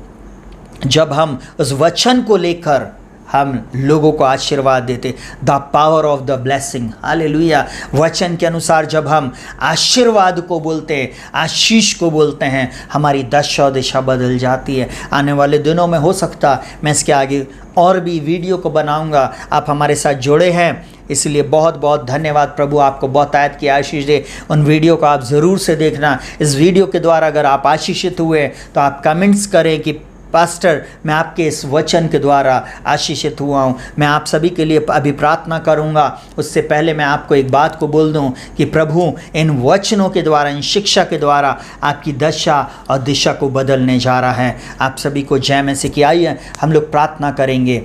जब हम उस वचन को लेकर हम लोगों को आशीर्वाद देते, the power of the blessing. Hallelujah. वचन के अनुसार जब हम आशीर्वाद को बोलते हैं, आशीष को बोलते हैं, हमारी दशा दिशा बदल जाती है। आने वाले दिनों में हो सकता मैं इसके आगे और भी वीडियो को बनाऊंगा। आप हमारे साथ जुड़े हैं, इसलिए बहुत बहुत धन्यवाद। प्रभु आपको बहुत आयत की आशीष दे। उन वीडियो को आप ज़रूर से देखना। इस वीडियो के द्वारा अगर आप आशीषित हुए तो आप कमेंट्स करें कि पास्टर मैं आपके इस वचन के द्वारा आशीषित हुआ हूँ। मैं आप सभी के लिए अभी प्रार्थना करूँगा। उससे पहले मैं आपको एक बात को बोल दूँ कि प्रभु इन वचनों के द्वारा, इन शिक्षा के द्वारा आपकी दशा और दिशा को बदलने जा रहा है। आप सभी को जय मसीह की। आइए हम लोग प्रार्थना करेंगे।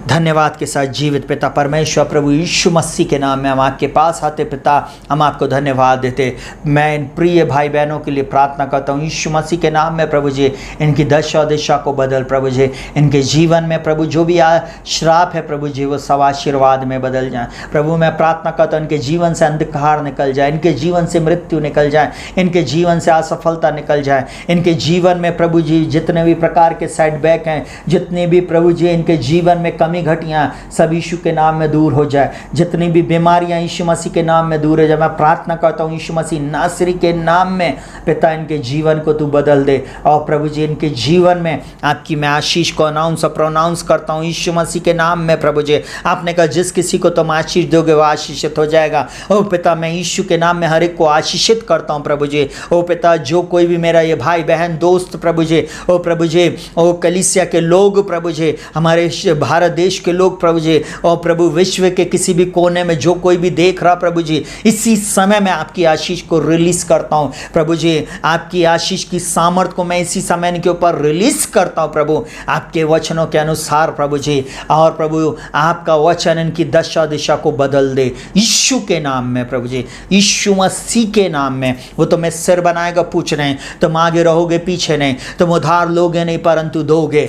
धन्यवाद के साथ जीवित पिता परमेश्वर प्रभु यीशु मसीह के नाम में हम आपके पास आते पिता, हम आपको धन्यवाद देते। मैं इन प्रिय भाई बहनों के लिए प्रार्थना करता हूँ यीशु मसीह के नाम में प्रभु जी, इनकी दशा दिशा को बदल प्रभु जी। इनके जीवन में प्रभु जो भी श्राप है प्रभु जी वो सब आशीर्वाद में बदल जाए। प्रभु मैं प्रार्थना करता हूँ इनके जीवन से अंधकार निकल जाए, इनके जीवन से मृत्यु निकल जाए, इनके जीवन से असफलता निकल जाए। इनके जीवन में प्रभु जी जितने भी प्रकार के सेटबैक हैं, जितने भी प्रभु जी इनके जीवन में कमी घटियाँ सब यीशु के नाम में दूर हो जाए। जितनी भी बीमारियां यीशु मसीह के नाम में दूर हो जाए। मैं प्रार्थना करता हूँ यीशु मसीह नासरी के नाम में पिता इनके जीवन को तू बदल दे। और प्रभु जी इनके जीवन में आपकी मैं आशीष को अनाउंस और प्रोनाउंस करता हूँ यीशु मसीह के नाम में। प्रभु जी आपने कहा जिस किसी को तुम आशीष दोगे वो आशीषित हो जाएगा। ओ पिता मैं यीशु के नाम में हर एक को आशीषित करता हूँ प्रभु जी। ओ पिता जो कोई भी मेरा ये भाई बहन दोस्त प्रभु जी, ओ प्रभु जी, ओ कलीसिया के लोग प्रभु जी, हमारे भारत देश के लोग प्रभु जी, और प्रभु विश्व के किसी भी कोने में जो कोई भी देख रहा प्रभु जी, इसी समय मैं आपकी आशीष को रिलीज करता हूँ प्रभु जी। आपकी आशीष की सामर्थ को मैं इसी समय इनके ऊपर रिलीज करता हूँ प्रभु, आपके वचनों के अनुसार प्रभु जी। और प्रभु आपका वचन इनकी दशा दिशा को बदल दे यीशु के नाम में प्रभु जी, यीशु मसीह के नाम में। वो तुम्हें सिर बनाएगा पूछ रहे हैं, तुम आगे रहोगे पीछे नहीं, तुम उधार लोगे नहीं परंतु दोगे।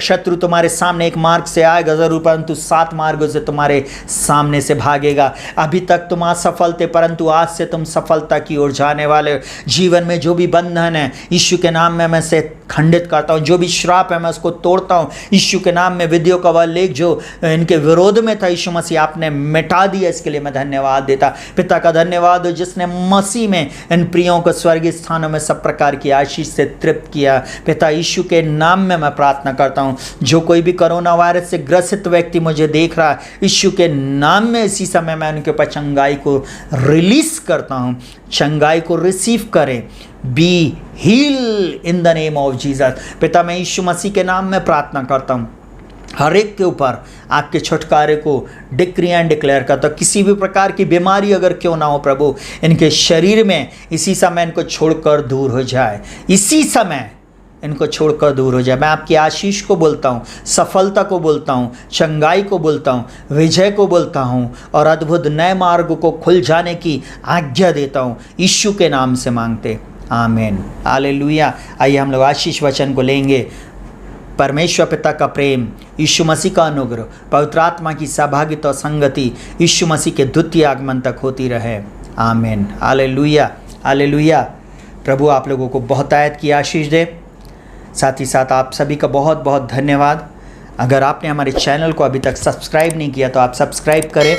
शत्रु तुम्हारे सामने एक मार्ग से आएगा जरूर, परंतु 7 मार्गों से तुम्हारे सामने से भागेगा। अभी तक तुम असफल थे, परंतु आज से तुम सफलता की ओर जाने वाले हो। जीवन में जो भी बंधन है यीशु के नाम में मैं से खंडित करता हूँ, जो भी श्राप है मैं उसको तोड़ता हूँ यीशु के नाम में। विधियों का वह लेख जो इनके विरोध में था यीशु मसीह आपने मिटा दिया, इसके लिए मैं धन्यवाद देता। पिता का धन्यवाद हो जिसने मसीह में इन प्रियों को स्वर्गीय स्थानों में सब प्रकार की आशीष से तृप्त किया। पिता यीशु के नाम में मैं प्रार्थना करता हूँ, जो कोई भी कोरोना वायरस से ग्रसित व्यक्ति मुझे देख रहा है यीशु के नाम में इसी समय मैं उनके ऊपर चंगाई को रिलीज करता हूँ। चंगाई को रिसीव करें, be heal in the name of Jesus. पिता मैं यीशु मसीह के नाम में प्रार्थना करता हूँ, हर एक के ऊपर आपके छुटकारे को डिक्री एंड डिक्लेयर करता हूँ। किसी भी प्रकार की बीमारी अगर क्यों ना हो प्रभु, इनके शरीर में इसी समय इनको छोड़कर दूर हो जाए, इसी समय इनको छोड़कर दूर हो जाए। मैं आपकी आशीष को बोलता हूँ, सफलता को बोलता हूँ, चंगाई को बोलता हूँ, विजय को बोलता हूँ और अद्भुत नए मार्ग को खुल जाने की आज्ञा देता हूँ। यीशु के नाम से मांगते, आमीन, हालेलुया। आइए हम लोग आशीष वचन को लेंगे। परमेश्वर पिता का प्रेम, यीशु मसीह का अनुग्रह, पवित्र आत्मा की सहभागिता और संगति यीशु मसीह के द्वितीय आगमन तक होती रहे, आमीन, हालेलुया, हालेलुया। प्रभु आप लोगों को बहुत आयत की आशीष दे। साथ ही साथ आप सभी का बहुत बहुत धन्यवाद। अगर आपने हमारे चैनल को अभी तक सब्सक्राइब नहीं किया तो आप सब्सक्राइब करें,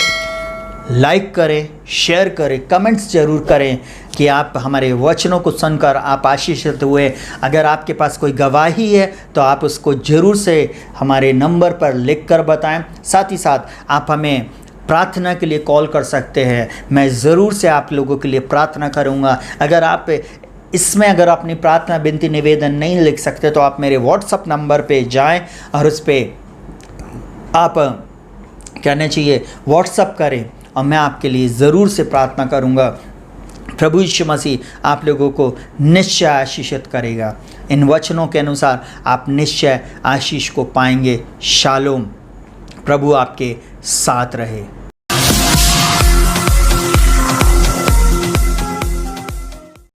लाइक करें, शेयर करें, कमेंट्स जरूर करें कि आप हमारे वचनों को सुनकर आप आशीषित हुए। अगर आपके पास कोई गवाही है तो आप उसको ज़रूर से हमारे नंबर पर लिख कर बताएं। साथ ही साथ आप हमें प्रार्थना के लिए कॉल कर सकते हैं, मैं ज़रूर से आप लोगों के लिए प्रार्थना करूँगा। अगर आप इसमें अगर अपनी प्रार्थना विनती निवेदन नहीं लिख सकते तो आप मेरे व्हाट्सएप नंबर पे जाएं और उस पर आप कहना चाहिए व्हाट्सएप करें और मैं आपके लिए ज़रूर से प्रार्थना करूँगा। प्रभु यीशु मसीह आप लोगों को निश्चय आशीषित करेगा। इन वचनों के अनुसार आप निश्चय आशीष को पाएंगे। शालोम, प्रभु आपके साथ रहे।